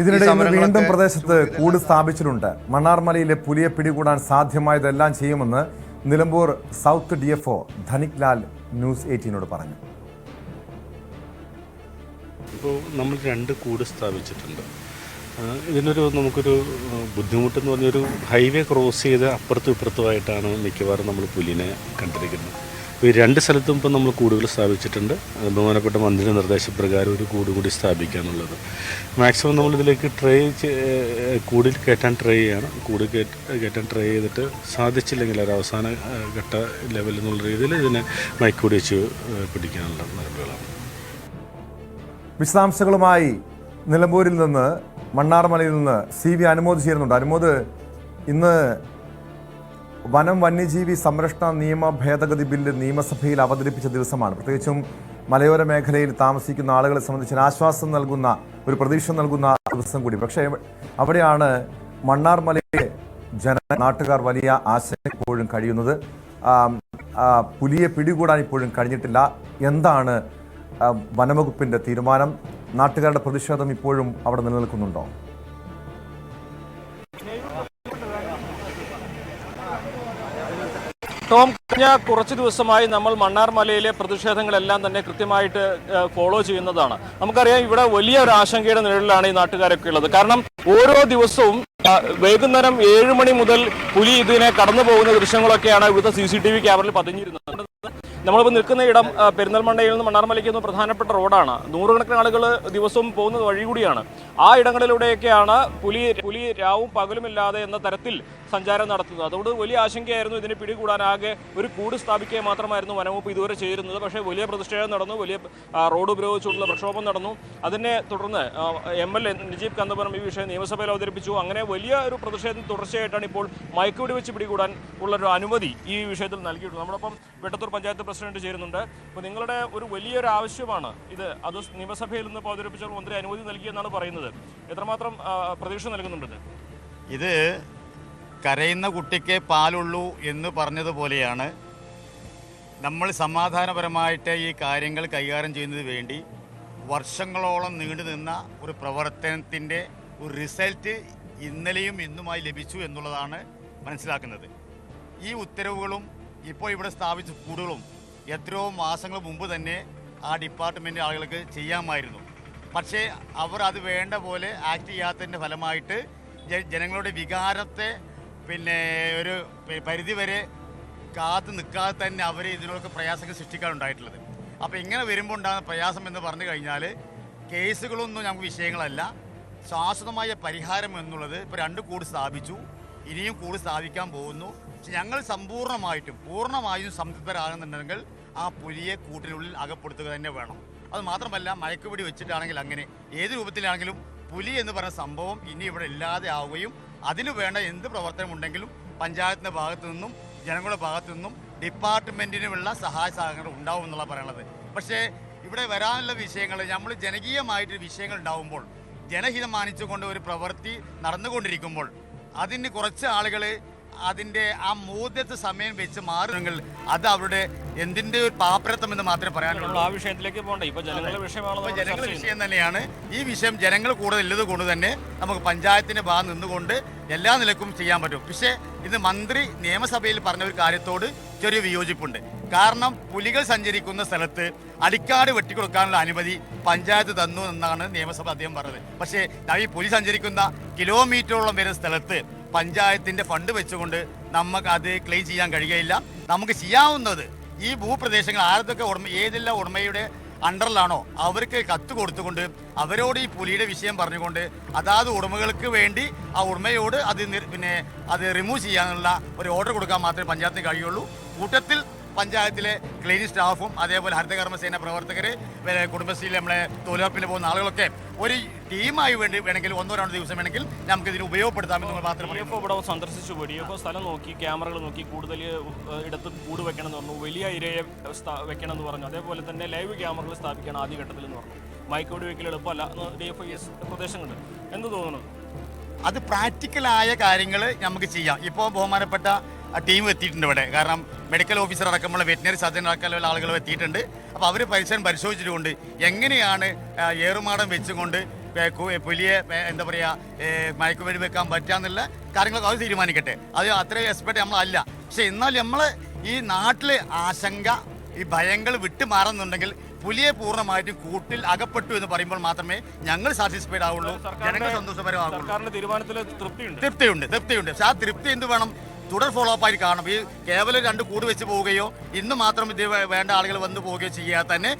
ഇതിനിടെ വീണ്ടും പ്രദേശത്ത് കൂട് സ്ഥാപിച്ചിട്ടുണ്ട്. മണ്ണാർമലയിലെ പുലിയെ പിടികൂടാൻ സാധ്യമായതെല്ലാം ചെയ്യുമെന്ന് Nilambur south DFO Dhanik Lal news 18 പറഞ്ഞു. ഇപ്പോൾ നമ്മൾ 2 കൂട് സ്ഥാപിച്ചിട്ടുണ്ട്. ഇതിനൊരു നമുക്കൊരു ബുദ്ധിമുട്ടെന്ന് പറഞ്ഞൊരു ഹൈവേ ക്രോസ് ചെയ്ത് അപ്പുറത്തും ഇപ്പുറത്തുമായിട്ടാണ് മിക്കവാറും നമ്മൾ പുലിനെ കണ്ടിരിക്കുന്നത്. ഈ 2 സ്ഥലത്തും ഇപ്പം നമ്മൾ കൂടുകൾ സ്ഥാപിച്ചിട്ടുണ്ട്. ബഹുമാനപ്പെട്ട മന്ത്രിയുടെ നിർദ്ദേശപ്രകാരം ഒരു കൂട് കൂടി സ്ഥാപിക്കാനുള്ളത്. മാക്സിമം നമ്മളിതിലേക്ക് കൂടിൽ കയറ്റാൻ ട്രൈ ചെയ്യണം. കൂട് കയറ്റാൻ ട്രൈ ചെയ്തിട്ട് സാധിച്ചില്ലെങ്കിൽ ഒരു അവസാന ഘട്ട ലെവൽ എന്നുള്ള രീതിയിൽ ഇതിനെ മയക്കൂടി വെച്ച് പിടിക്കാനുള്ള നടപടികളാണ്. വിശദാംശങ്ങളുമായി നിലമ്പൂരിൽ നിന്ന് മണ്ണാർമലയിൽ നിന്ന് CV അനുമോദ് ചേരുന്നുണ്ട്. അനുമോദ്, ഇന്ന് വനം വന്യജീവി സംരക്ഷണ നിയമ ഭേദഗതി ബില്ല് നിയമസഭയിൽ അവതരിപ്പിച്ച ദിവസമാണ്. പ്രത്യേകിച്ചും മലയോര മേഖലയിൽ താമസിക്കുന്ന ആളുകളെ സംബന്ധിച്ച് ആശ്വാസം നൽകുന്ന, ഒരു പ്രതീക്ഷ നൽകുന്ന ദിവസം കൂടി. പക്ഷേ അവിടെയാണ് മണ്ണാർമലയിലെ നാട്ടുകാർ വലിയ ആശങ്ക ഇപ്പോഴും കഴിയുന്നത്. പുലിയെ പിടികൂടാൻ ഇപ്പോഴും കഴിഞ്ഞിട്ടില്ല. എന്താണ് വനംവകുപ്പിന്റെ തീരുമാനം? നാട്ടുകാരുടെ പ്രതിഷേധം ഇപ്പോഴും അവിടെ നിലനിൽക്കുന്നുണ്ടോ? ടോം, കഴിഞ്ഞ കുറച്ച് ദിവസമായി നമ്മൾ മണ്ണാർമലയിലെ പ്രതിഷേധങ്ങളെല്ലാം തന്നെ കൃത്യമായിട്ട് ഫോളോ ചെയ്യുന്നതാണ്. നമുക്കറിയാം ഇവിടെ വലിയ ഒരു ആശങ്കയുടെ നിഴലിലാണ് ഈ നാട്ടുകാരൊക്കെ ഉള്ളത്. കാരണം ഓരോ ദിവസവും വൈകുന്നേരം 7 മണി മുതൽ പുലി ഇതിനെ കടന്നു പോകുന്ന ദൃശ്യങ്ങളൊക്കെയാണ് ഇവിടുത്തെ CCTV ക്യാമറയിൽ പതിഞ്ഞിരുന്നത്. നമ്മളിപ്പോൾ നിൽക്കുന്ന ഇടം പെരിന്തൽമണ്ണയിൽ നിന്ന് മണ്ണാർമലയ്ക്ക് നിന്ന് പ്രധാനപ്പെട്ട റോഡാണ്. നൂറുകണക്കിന് ആളുകൾ ദിവസവും പോകുന്നത് വഴി കൂടിയാണ്. ആ ഇടങ്ങളിലൂടെയൊക്കെയാണ് പുലി രാവും പകലുമില്ലാതെ എന്ന തരത്തിൽ സഞ്ചാരം നടത്തുന്നത്. അതുകൊണ്ട് വലിയ ആശങ്കയായിരുന്നു ഇതിനെ പിടികൂടാനാകെ ഒരു കൂട് സ്ഥാപിക്കുക മാത്രമായിരുന്നു വനംവകുപ്പ് ഇതുവരെ ചെയ്തിരുന്നത്. പക്ഷേ വലിയ പ്രതിഷേധം നടന്നു, വലിയ റോഡ് ഉപയോഗിച്ചുള്ള പ്രക്ഷോഭം നടന്നു. അതിനെ തുടർന്ന് MLA നജീബ് കാന്തപുരം ഈ വിഷയം നിയമസഭയിൽ അവതരിപ്പിച്ചു. അങ്ങനെ വലിയ ഒരു പ്രതിഷേധം തുടർച്ചയായിട്ടാണ് ഇപ്പോൾ മയക്കുവെടി വെച്ച് പിടികൂടാൻ ഉള്ളൊരു അനുമതി ഈ വിഷയത്തിൽ നൽകിയിട്ടുള്ളത്. നമ്മളൊപ്പം വെട്ടത്തൂർ പഞ്ചായത്ത് പ്രസിഡന്റ് ചേരുന്നുണ്ട്. അപ്പോൾ നിങ്ങളുടെ ഒരു വലിയൊരു ആവശ്യമാണ് ഇത്. അത് നിയമസഭയിൽ നിന്ന് അവതരിപ്പിച്ച മന്ത്രി അനുമതി നൽകിയെന്നാണ് പറയുന്നത്. എത്രമാത്രം പ്രതീക്ഷ നൽകുന്നുണ്ട്? ഇത് കരയുന്ന കുട്ടിക്ക് പാലുള്ളൂ എന്ന് പറഞ്ഞതുപോലെയാണ് നമ്മൾ സമാധാനപരമായിട്ട് ഈ കാര്യങ്ങൾ കൈകാര്യം ചെയ്യുന്നതിന് വേണ്ടി വർഷങ്ങളോളം നീണ്ടു നിന്ന ഒരു പ്രവർത്തനത്തിൻ്റെ ഒരു റിസൾട്ട് ഇന്നലെയും ഇന്നുമായി ലഭിച്ചു എന്നുള്ളതാണ് മനസ്സിലാക്കുന്നത്. ഈ ഉത്തരവുകളും ഇപ്പോൾ ഇവിടെ സ്ഥാപിച്ച കൂടുകളും എത്രയോ മാസങ്ങൾ മുമ്പ് തന്നെ ആ ഡിപ്പാർട്ട്മെൻറ്റ് ആളുകൾക്ക് ചെയ്യാമായിരുന്നു. പക്ഷേ അവർ അത് വേണ്ട പോലെ ആക്ട് ചെയ്യാത്തതിൻ്റെ ഫലമായിട്ട് ജനങ്ങളുടെ വികാരത്തെ ഒരു പരിധിവരെ കാത്തു നിൽക്കാതെ തന്നെ അവർ ഇതിനൊക്കെ പ്രയാസങ്ങൾ സൃഷ്ടിക്കാനുണ്ടായിട്ടുള്ളത്. അപ്പോൾ ഇങ്ങനെ വരുമ്പോൾ ഉണ്ടാകുന്ന പ്രയാസം എന്ന് പറഞ്ഞു കഴിഞ്ഞാൽ കേസുകളൊന്നും ഞങ്ങൾക്ക് വിഷയങ്ങളല്ല. ശാശ്വതമായ പരിഹാരം എന്നുള്ളത് ഇപ്പോൾ 2 കൂട് സ്ഥാപിച്ചു, ഇനിയും കൂട് സ്ഥാപിക്കാൻ പോകുന്നു. പക്ഷെ ഞങ്ങൾ പൂർണ്ണമായും സംതൃപ്തരാകുന്നുണ്ടെങ്കിൽ ആ പുലിയെ കൂട്ടിനുള്ളിൽ അകപ്പെടുത്തുക തന്നെ വേണം. അത് മാത്രമല്ല, മയക്കുപിടി വെച്ചിട്ടാണെങ്കിൽ അങ്ങനെ ഏത് രൂപത്തിലാണെങ്കിലും പുലി എന്ന് പറയുന്ന സംഭവം ഇനി ഇവിടെ ഇല്ലാതെ ആവുകയും അതിന് വേണ്ട എന്ത് പ്രവർത്തനം ഉണ്ടെങ്കിലും പഞ്ചായത്തിൻ്റെ ഭാഗത്തു നിന്നും ജനങ്ങളുടെ ഭാഗത്തു നിന്നും ഡിപ്പാർട്ട്മെൻറ്റിനുമുള്ള സഹായ സഹകരണം ഉണ്ടാവും എന്നുള്ള പറയുന്നത്. പക്ഷേ ഇവിടെ വരാനുള്ള വിഷയങ്ങൾ നമ്മൾ ജനകീയമായിട്ട് വിഷയങ്ങൾ ഉണ്ടാവുമ്പോൾ, ജനഹിതം മാനിച്ചുകൊണ്ട് ഒരു പ്രവൃത്തി നടന്നുകൊണ്ടിരിക്കുമ്പോൾ അതിന് കുറച്ച് ആളുകൾ അതിൻ്റെ ആ മൂല്യത്തെ സമയം വെച്ച് മാറുമെങ്കിൽ അത് അവരുടെ എന്തിൻ്റെ ഒരു പാപ്പരത്വം എന്ന് മാത്രമേ പറയാനുള്ളൂ. ആ വിഷയത്തിലേക്ക് പോകണ്ടേ? ഇപ്പോൾ ജനങ്ങളുടെ വിഷയമാണ്, ജനങ്ങളുടെ വിഷയം തന്നെയാണ്. ഈ വിഷയം ജനങ്ങൾ കൂടുതലുള്ളത് കൊണ്ട് തന്നെ നമുക്ക് പഞ്ചായത്തിൻ്റെ ഭാഗം നിന്നുകൊണ്ട് എല്ലാ നിലക്കും ചെയ്യാൻ പറ്റും. പക്ഷേ ഇത് മന്ത്രി നിയമസഭയിൽ പറഞ്ഞ ഒരു കാര്യത്തോട് ചെറിയ വിയോജിപ്പുണ്ട്. കാരണം പുലികൾ സഞ്ചരിക്കുന്ന സ്ഥലത്ത് അടിക്കാട് വെട്ടിക്കൊടുക്കാനുള്ള അനുമതി പഞ്ചായത്ത് തന്നു എന്നാണ് നിയമസഭ അദ്ദേഹം പറഞ്ഞത്. പക്ഷേ ഈ പുലി സഞ്ചരിക്കുന്ന കിലോമീറ്ററോളം വരുന്ന സ്ഥലത്ത് പഞ്ചായത്തിൻ്റെ ഫണ്ട് വെച്ചുകൊണ്ട് നമുക്ക് അത് ക്ലെയിം ചെയ്യാൻ കഴിയുകയില്ല. നമുക്ക് ചെയ്യാവുന്നത് ഈ ഭൂപ്രദേശങ്ങൾ ആരതൊക്കെ ഏതെല്ലാം ഉടമയുടെ അണ്ടറിലാണോ അവർക്ക് കത്ത് കൊടുത്തുകൊണ്ട് അവരോട് ഈ പുലിയുടെ വിഷയം പറഞ്ഞുകൊണ്ട് അതാത് ഉടമകൾക്ക് വേണ്ടി ആ ഉടമയോട് അത് റിമൂവ് ചെയ്യാനുള്ള ഒരു ഓർഡർ കൊടുക്കാൻ മാത്രമേ പഞ്ചായത്തിന് കഴിയുള്ളൂ. കൂട്ടത്തിൽ പഞ്ചായത്തിലെ ക്ലീനിങ് സ്റ്റാഫും അതേപോലെ ഹരിതകർമ്മസേന പ്രവർത്തകർ, കുടുംബശ്രീയിൽ നമ്മളെ തൊഴിലുറപ്പിന് പോകുന്ന ആളുകളൊക്കെ ഒരു ടീമായി വേണമെങ്കിൽ 1-2 ദിവസം വേണമെങ്കിൽ നമുക്ക് ഇതിന് ഉപയോഗപ്പെടുത്താമെന്ന് മാത്രമേ. DFO ഇവിടെ സന്ദർശിച്ചു പോയി. DFO സ്ഥലം നോക്കി, ക്യാമറകൾ നോക്കി, കൂടുതൽ ഇടത്ത് കൂട് വെക്കണമെന്ന് പറഞ്ഞു, വലിയ ഇരയെ വെക്കണമെന്ന് പറഞ്ഞു, അതേപോലെ തന്നെ ലൈവ് ക്യാമറകൾ സ്ഥാപിക്കണം ആദ്യഘട്ടത്തിൽ എന്ന് പറഞ്ഞു. മൈക്കോട് വെക്കൽ എളുപ്പമല്ല എന്ന് DFO നിർദ്ദേശങ്ങളുണ്ട്. എന്ത് തോന്നുന്നു? അത് പ്രാക്ടിക്കലായ കാര്യങ്ങൾ നമുക്ക് ചെയ്യാം. ഇപ്പോൾ ബഹുമാനപ്പെട്ട ടീം എത്തിയിട്ടുണ്ട് ഇവിടെ. കാരണം മെഡിക്കൽ ഓഫീസർ അടക്കമുള്ള വെറ്റിനറി സർജൻ അടക്കമുള്ള ആളുകൾ എത്തിയിട്ടുണ്ട്. അപ്പോൾ അവർ പരിശോധിച്ചിട്ടുണ്ട് എങ്ങനെയാണ് ഏറുമാടം വെച്ചുകൊണ്ട് പുലിയെ എന്താ പറയുക മയക്കുമരുന്ന് വെക്കാൻ പറ്റാന്നുള്ള കാര്യങ്ങളൊക്കെ അവർ തീരുമാനിക്കട്ടെ. അത് അത്രയും എക്സ്പെർട്ട് നമ്മളല്ല. പക്ഷെ എന്നാൽ നമ്മൾ ഈ നാട്ടിലെ ആശങ്ക, ഈ ഭയങ്ങൾ വിട്ടുമാറുന്നുണ്ടെങ്കിൽ പുലിയെ പൂർണ്ണമായിട്ടും കൂട്ടിൽ അകപ്പെട്ടു എന്ന് പറയുമ്പോൾ മാത്രമേ ഞങ്ങൾ സാറ്റിസ്ഫൈഡ് ആവുള്ളൂ, ജനങ്ങൾ സന്തോഷപരമാകുള്ളൂ. തൃപ്തിയുണ്ട്. പക്ഷെ ആ തൃപ്തി എന്ത് വേണം? തുടർ ഫോളോ അപ്പ് ആയി കാണണം. ഈ കേവലം 2 കൂട് വെച്ച് പോവുകയോ ഇന്ന് മാത്രം ഇത് വേണ്ട ആളുകൾ വന്നു പോവുകയോ ചെയ്യാതെ തന്നെ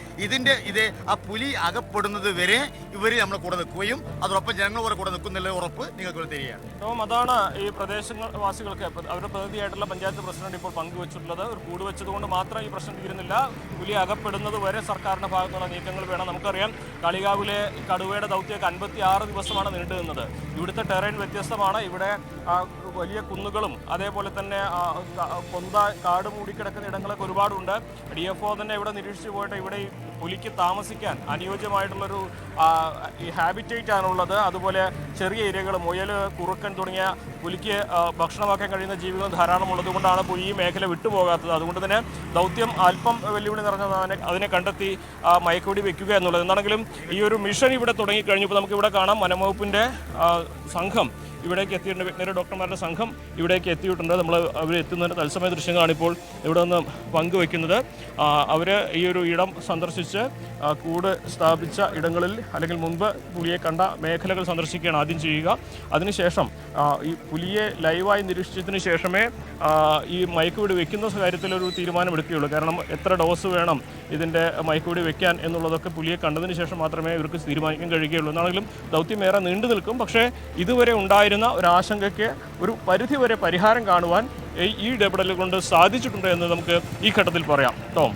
ഇത് ആ പുലി അകപ്പെടുന്നത് വരെ ഇവർ നമ്മളെ കൂടെ നിൽക്കുകയും അതോടൊപ്പം ജനങ്ങൾ കൂടെ നിൽക്കുന്നുള്ള ഉറപ്പ് നിങ്ങൾക്ക് തരികയാണ്. അതാണ് ഈ പ്രദേശവാസികൾക്ക് അവരുടെ പ്രതിനിധിയായിട്ടുള്ള പഞ്ചായത്ത് പ്രസിഡന്റ് ഇപ്പോൾ പങ്കുവച്ചിട്ടുള്ളത്. ഒരു കൂട് വെച്ചതുകൊണ്ട് മാത്രം ഈ പ്രശ്നം തീരുന്നില്ല, പുലി അകപ്പെടുന്നത് വരെ സർക്കാരിന്റെ ഭാഗത്തുള്ള നീക്കങ്ങൾ വേണം. നമുക്കറിയാം കാളികാവിലെ കടുവയുടെ ദൗത്യമൊക്കെ 56 ദിവസമാണ് നീണ്ടു നിന്നത്. ഇവിടുത്തെ ടെറൈൻ വ്യത്യസ്തമാണ്. ഇവിടെ വലിയ കുന്നുകളും അതേപോലെ തന്നെ കാട് മൂടിക്കിടക്കുന്ന ഇടങ്ങളൊക്കെ ഒരുപാടുണ്ട്. DFO തന്നെ ഇവിടെ നിരീക്ഷിച്ചു പോയിട്ട് ഇവിടെ ഈ പുലിക്ക് താമസിക്കാൻ അനുയോജ്യമായിട്ടുള്ളൊരു ഈ ഹാബിറ്റേറ്റ് ആണുള്ളത്. അതുപോലെ ചെറിയ ഇരകൾ, മുയൽ, കുറുക്കൻ തുടങ്ങിയ പുലിക്ക് ഭക്ഷണമാക്കാൻ കഴിയുന്ന ജീവികൾ ധാരാളം ഉള്ളത് കൊണ്ടാണ് പുലി ഈ മേഖല വിട്ടുപോകാത്തത്. അതുകൊണ്ട് തന്നെ ദൗത്യം അല്പം വെല്ലുവിളി നിറഞ്ഞതാണ് അതിനെ കണ്ടെത്തി മയക്കുവെടി വെക്കുക എന്നുള്ളത്. എന്താണെങ്കിലും ഈ ഒരു മിഷൻ ഇവിടെ തുടങ്ങിക്കഴിഞ്ഞപ്പോൾ നമുക്കിവിടെ കാണാം വനംവകുപ്പിൻ്റെ സംഘം ഇവിടേക്ക് എത്തിയിട്ടുണ്ട്. വെറ്റിനറി ഡോക്ടർമാരുടെ സംഘം ഇവിടേക്ക് എത്തിയിട്ടുണ്ട്. നമ്മൾ അവർ എത്തുന്നതിൻ്റെ തത്സമയ ദൃശ്യങ്ങളാണ് ഇപ്പോൾ ഇവിടെ നിന്ന് പങ്കുവയ്ക്കുന്നത്. അവർ ഈ ഒരു ഇടം സന്ദർശിച്ച് കൂട് സ്ഥാപിച്ച ഇടങ്ങളിൽ അല്ലെങ്കിൽ മുൻപ് പുലിയെ കണ്ട മേഖലകൾ സന്ദർശിക്കുകയാണ് ആദ്യം ചെയ്യുക. അതിനുശേഷം ഈ പുലിയെ ലൈവായി നിരീക്ഷിച്ചതിന് ശേഷമേ ഈ മയക്കുവെടി വെക്കുന്ന കാര്യത്തിലൊരു തീരുമാനമെടുക്കുകയുള്ളൂ. കാരണം എത്ര ഡോസ് വേണം ഇതിൻ്റെ മയക്കുവെടി വെക്കാൻ എന്നുള്ളതൊക്കെ പുലിയെ കണ്ടതിന് ശേഷം മാത്രമേ ഇവർക്ക് തീരുമാനിക്കാൻ കഴിയുകയുള്ളൂ. എന്നാണെങ്കിലും ദൗത്യം ഏറെ നീണ്ടു നിൽക്കും. പക്ഷേ ഇതുവരെ ഉണ്ടായിരുന്ന ഒരു ആശങ്കയ്ക്ക് ഒരു പരിധിവരെ പരിഹാരം കാണുവാൻ ഈ ഇടപെടൽ കൊണ്ട് സാധിച്ചിട്ടുണ്ട് എന്ന് നമുക്ക് ഈ ഘട്ടത്തിൽ പറയാം. ടോം.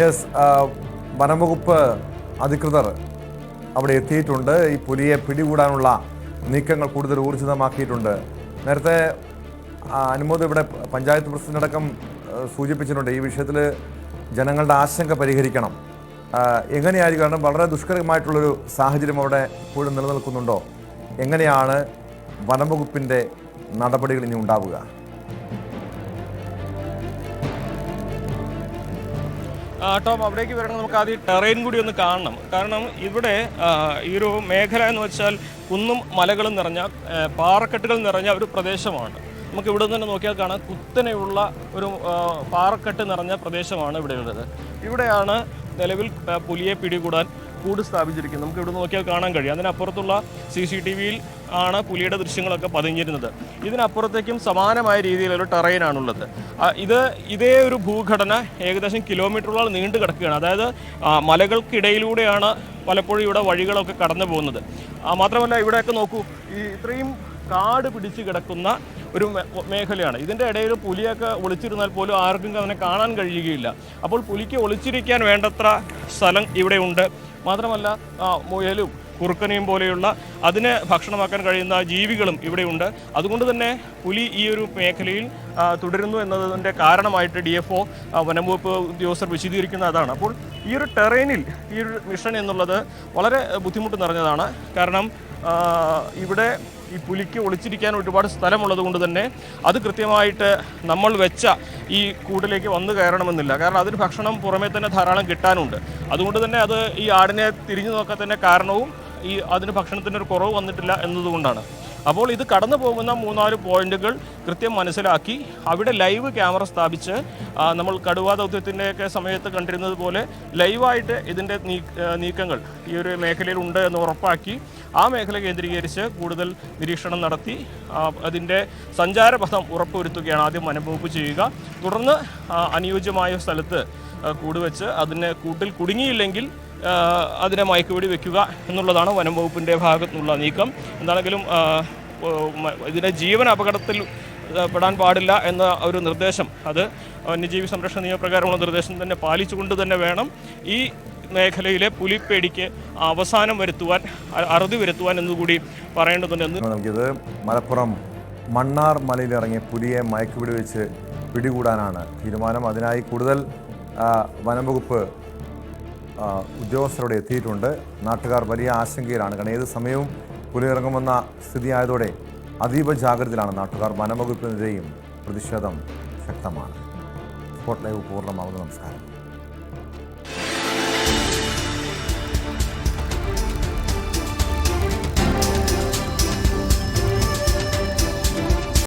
യെസ്, വനംവകുപ്പ് അധികൃതർ അവിടെ എത്തിയിട്ടുണ്ട്. ഈ പുലിയെ പിടികൂടാനുള്ള നീക്കങ്ങൾ കൂടുതൽ ഊർജിതമാക്കിയിട്ടുണ്ട്. നേരത്തെ അനുമോദ് ഇവിടെ പഞ്ചായത്ത് പ്രസിഡന്റ് അടക്കം സൂചിപ്പിച്ചിട്ടുണ്ട് ഈ വിഷയത്തിൽ ജനങ്ങളുടെ ആശങ്ക പരിഹരിക്കണം. എങ്ങനെയായിരിക്കും? കാരണം വളരെ ദുഷ്കരമായിട്ടുള്ളൊരു സാഹചര്യം അവിടെ ഇപ്പോഴും നിലനിൽക്കുന്നുണ്ടോ? എങ്ങനെയാണ് വനംവകുപ്പിൻ്റെ നടപടികൾ ഇനി ഉണ്ടാവുക? ടോം, അവിടേക്ക് വരണം. നമുക്ക് ആദ്യം ടെറൈൻ കൂടി ഒന്ന് കാണണം. കാരണം ഇവിടെ ഈ ഒരു മേഖല എന്ന് വെച്ചാൽ കുന്നും മലകളും നിറഞ്ഞ പാറക്കെട്ടുകൾ നിറഞ്ഞ ഒരു പ്രദേശമാണ്. നമുക്ക് ഇവിടെ നിന്ന് നോക്കിയാൽ കാണാം കുത്തനെയുള്ള ഒരു പാറക്കെട്ട് നിറഞ്ഞ പ്രദേശമാണ് ഇവിടെയുള്ളത്. ഇവിടെയാണ് നിലവിൽ പുലിയെ പിടികൂടാൻ കൂട് സ്ഥാപിച്ചിരിക്കുന്നത്. നമുക്ക് ഇവിടെ നോക്കിയാൽ കാണാൻ കഴിയും. അതിനപ്പുറത്തുള്ള CCTVയിൽ ആണ് പുലിയുടെ ദൃശ്യങ്ങളൊക്കെ പതിഞ്ഞിരുന്നത്. ഇതിനപ്പുറത്തേക്കും സമാനമായ രീതിയിലൊരു ടെറൈനാണുള്ളത്. ഇതേ ഒരു ഭൂഘടന ഏകദേശം കിലോമീറ്ററുകളോളം നീണ്ടു കിടക്കുകയാണ്. അതായത് മലകൾക്കിടയിലൂടെയാണ് പലപ്പോഴും ഇവിടെ വഴികളൊക്കെ കടന്നു പോകുന്നത്. മാത്രമല്ല ഇവിടെയൊക്കെ നോക്കൂ, ഈ ഇത്രയും കാട് പിടിച്ച് കിടക്കുന്ന ഒരു മേഖലയാണ്. ഇതിൻ്റെ ഇടയിൽ പുലിയൊക്കെ ഒളിച്ചിരുന്നാൽ പോലും ആർക്കും അതിനെ കാണാൻ കഴിയുകയില്ല. അപ്പോൾ പുലിക്ക് ഒളിച്ചിരിക്കാൻ വേണ്ടത്ര സ്ഥലം ഇവിടെ ഉണ്ട്. മാത്രമല്ല മുയലും കുറുക്കനെയും പോലെയുള്ള അതിനെ ഭക്ഷണമാക്കാൻ കഴിയുന്ന ജീവികളും ഇവിടെയുണ്ട്. അതുകൊണ്ട് തന്നെ പുലി ഈ ഒരു മേഖലയിൽ തുടരുന്നു എന്നതിൻ്റെ കാരണമായിട്ട് DFO വനംവകുപ്പ് ഉദ്യോഗസ്ഥർ വിശദീകരിക്കുന്ന അതാണ്. അപ്പോൾ ഈ ഒരു ടെറൈനിൽ ഈ ഒരു മിഷൻ എന്നുള്ളത് വളരെ ബുദ്ധിമുട്ട് നിറഞ്ഞതാണ്. കാരണം ഇവിടെ ഈ പുലിക്ക് ഒളിച്ചിരിക്കാൻ ഒരുപാട് സ്ഥലമുള്ളത് കൊണ്ട് തന്നെ അത് കൃത്യമായിട്ട് നമ്മൾ വെച്ച ഈ കൂട്ടിലേക്ക് വന്നു കയറണമെന്നില്ല. കാരണം അതിന് ഭക്ഷണം പുറമേ തന്നെ ധാരാളം കിട്ടാനുണ്ട്. അതുകൊണ്ട് തന്നെ അത് ഈ ആടിനെ തിരിഞ്ഞു നോക്കാൻ തന്നെ കാരണവും ഈ അതിന് ഭക്ഷണത്തിൻ്റെ ഒരു കുറവ് വന്നിട്ടില്ല എന്നതുകൊണ്ടാണ്. അപ്പോൾ ഇത് കടന്നു പോകുന്ന 3-4 പോയിന്റുകൾ കൃത്യം മനസ്സിലാക്കി അവിടെ ലൈവ് ക്യാമറ സ്ഥാപിച്ച് നമ്മൾ കടുവാ ദൗത്യത്തിൻ്റെയൊക്കെ സമയത്ത് കണ്ടിരുന്നത് പോലെ ലൈവായിട്ട് ഇതിൻ്റെ നീക്കങ്ങൾ ഈ ഒരു മേഖലയിൽ ഉണ്ട് എന്ന് ഉറപ്പാക്കി ആ മേഖല കേന്ദ്രീകരിച്ച് കൂടുതൽ നിരീക്ഷണം നടത്തി അതിൻ്റെ സഞ്ചാരപഥം ഉറപ്പുവരുത്തുകയാണ് ആദ്യം വനംവകുപ്പ് ചെയ്യുക. തുടർന്ന് അനുയോജ്യമായ സ്ഥലത്ത് കൂടുവെച്ച് അതിനെ കൂട്ടിൽ കുടുങ്ങിയില്ലെങ്കിൽ അതിനെ മയക്കുവെടി വെക്കുക എന്നുള്ളതാണ് വനംവകുപ്പിൻ്റെ ഭാഗത്തു നിന്നുള്ള നീക്കം. എന്താണെങ്കിലും ഇതിനെ ജീവൻ അപകടത്തിൽ പെടാൻ പാടില്ല എന്ന ഒരു നിർദ്ദേശം അത് വന്യജീവി സംരക്ഷണ നിയമപ്രകാരമുള്ള നിർദ്ദേശം തന്നെ പാലിച്ചുകൊണ്ട് തന്നെ വേണം ഈ മേഖലയിലെ പുലിപ്പേടിക്ക് അവസാനം വരുത്തുവാൻ, അറുതി വരുത്തുവാൻ എന്നുകൂടി പറയേണ്ടതുണ്ട്. നൽകിയത് മലപ്പുറം മണ്ണാർ മലയിലിറങ്ങിയ പുലിയെ മയക്കുവെടി വെച്ച് പിടികൂടാനാണ് തീരുമാനം. അതിനായി കൂടുതൽ വനംവകുപ്പ് ഉദ്യോഗസ്ഥരോട് എത്തിയിട്ടുണ്ട്. നാട്ടുകാർ വലിയ ആശങ്കയിലാണ്. കാരണം ഏത് സമയവും പുലി ഇറങ്ങുമെന്ന സ്ഥിതിയായതോടെ അതീവ ജാഗ്രതയിലാണ് നാട്ടുകാർ. വനംവകുപ്പിനെതിരെയും പ്രതിഷേധം ശക്തമാണ്. സ്പോട്ട് ലൈവ് പൂർണ്ണമാകുന്നു. നമസ്കാരം.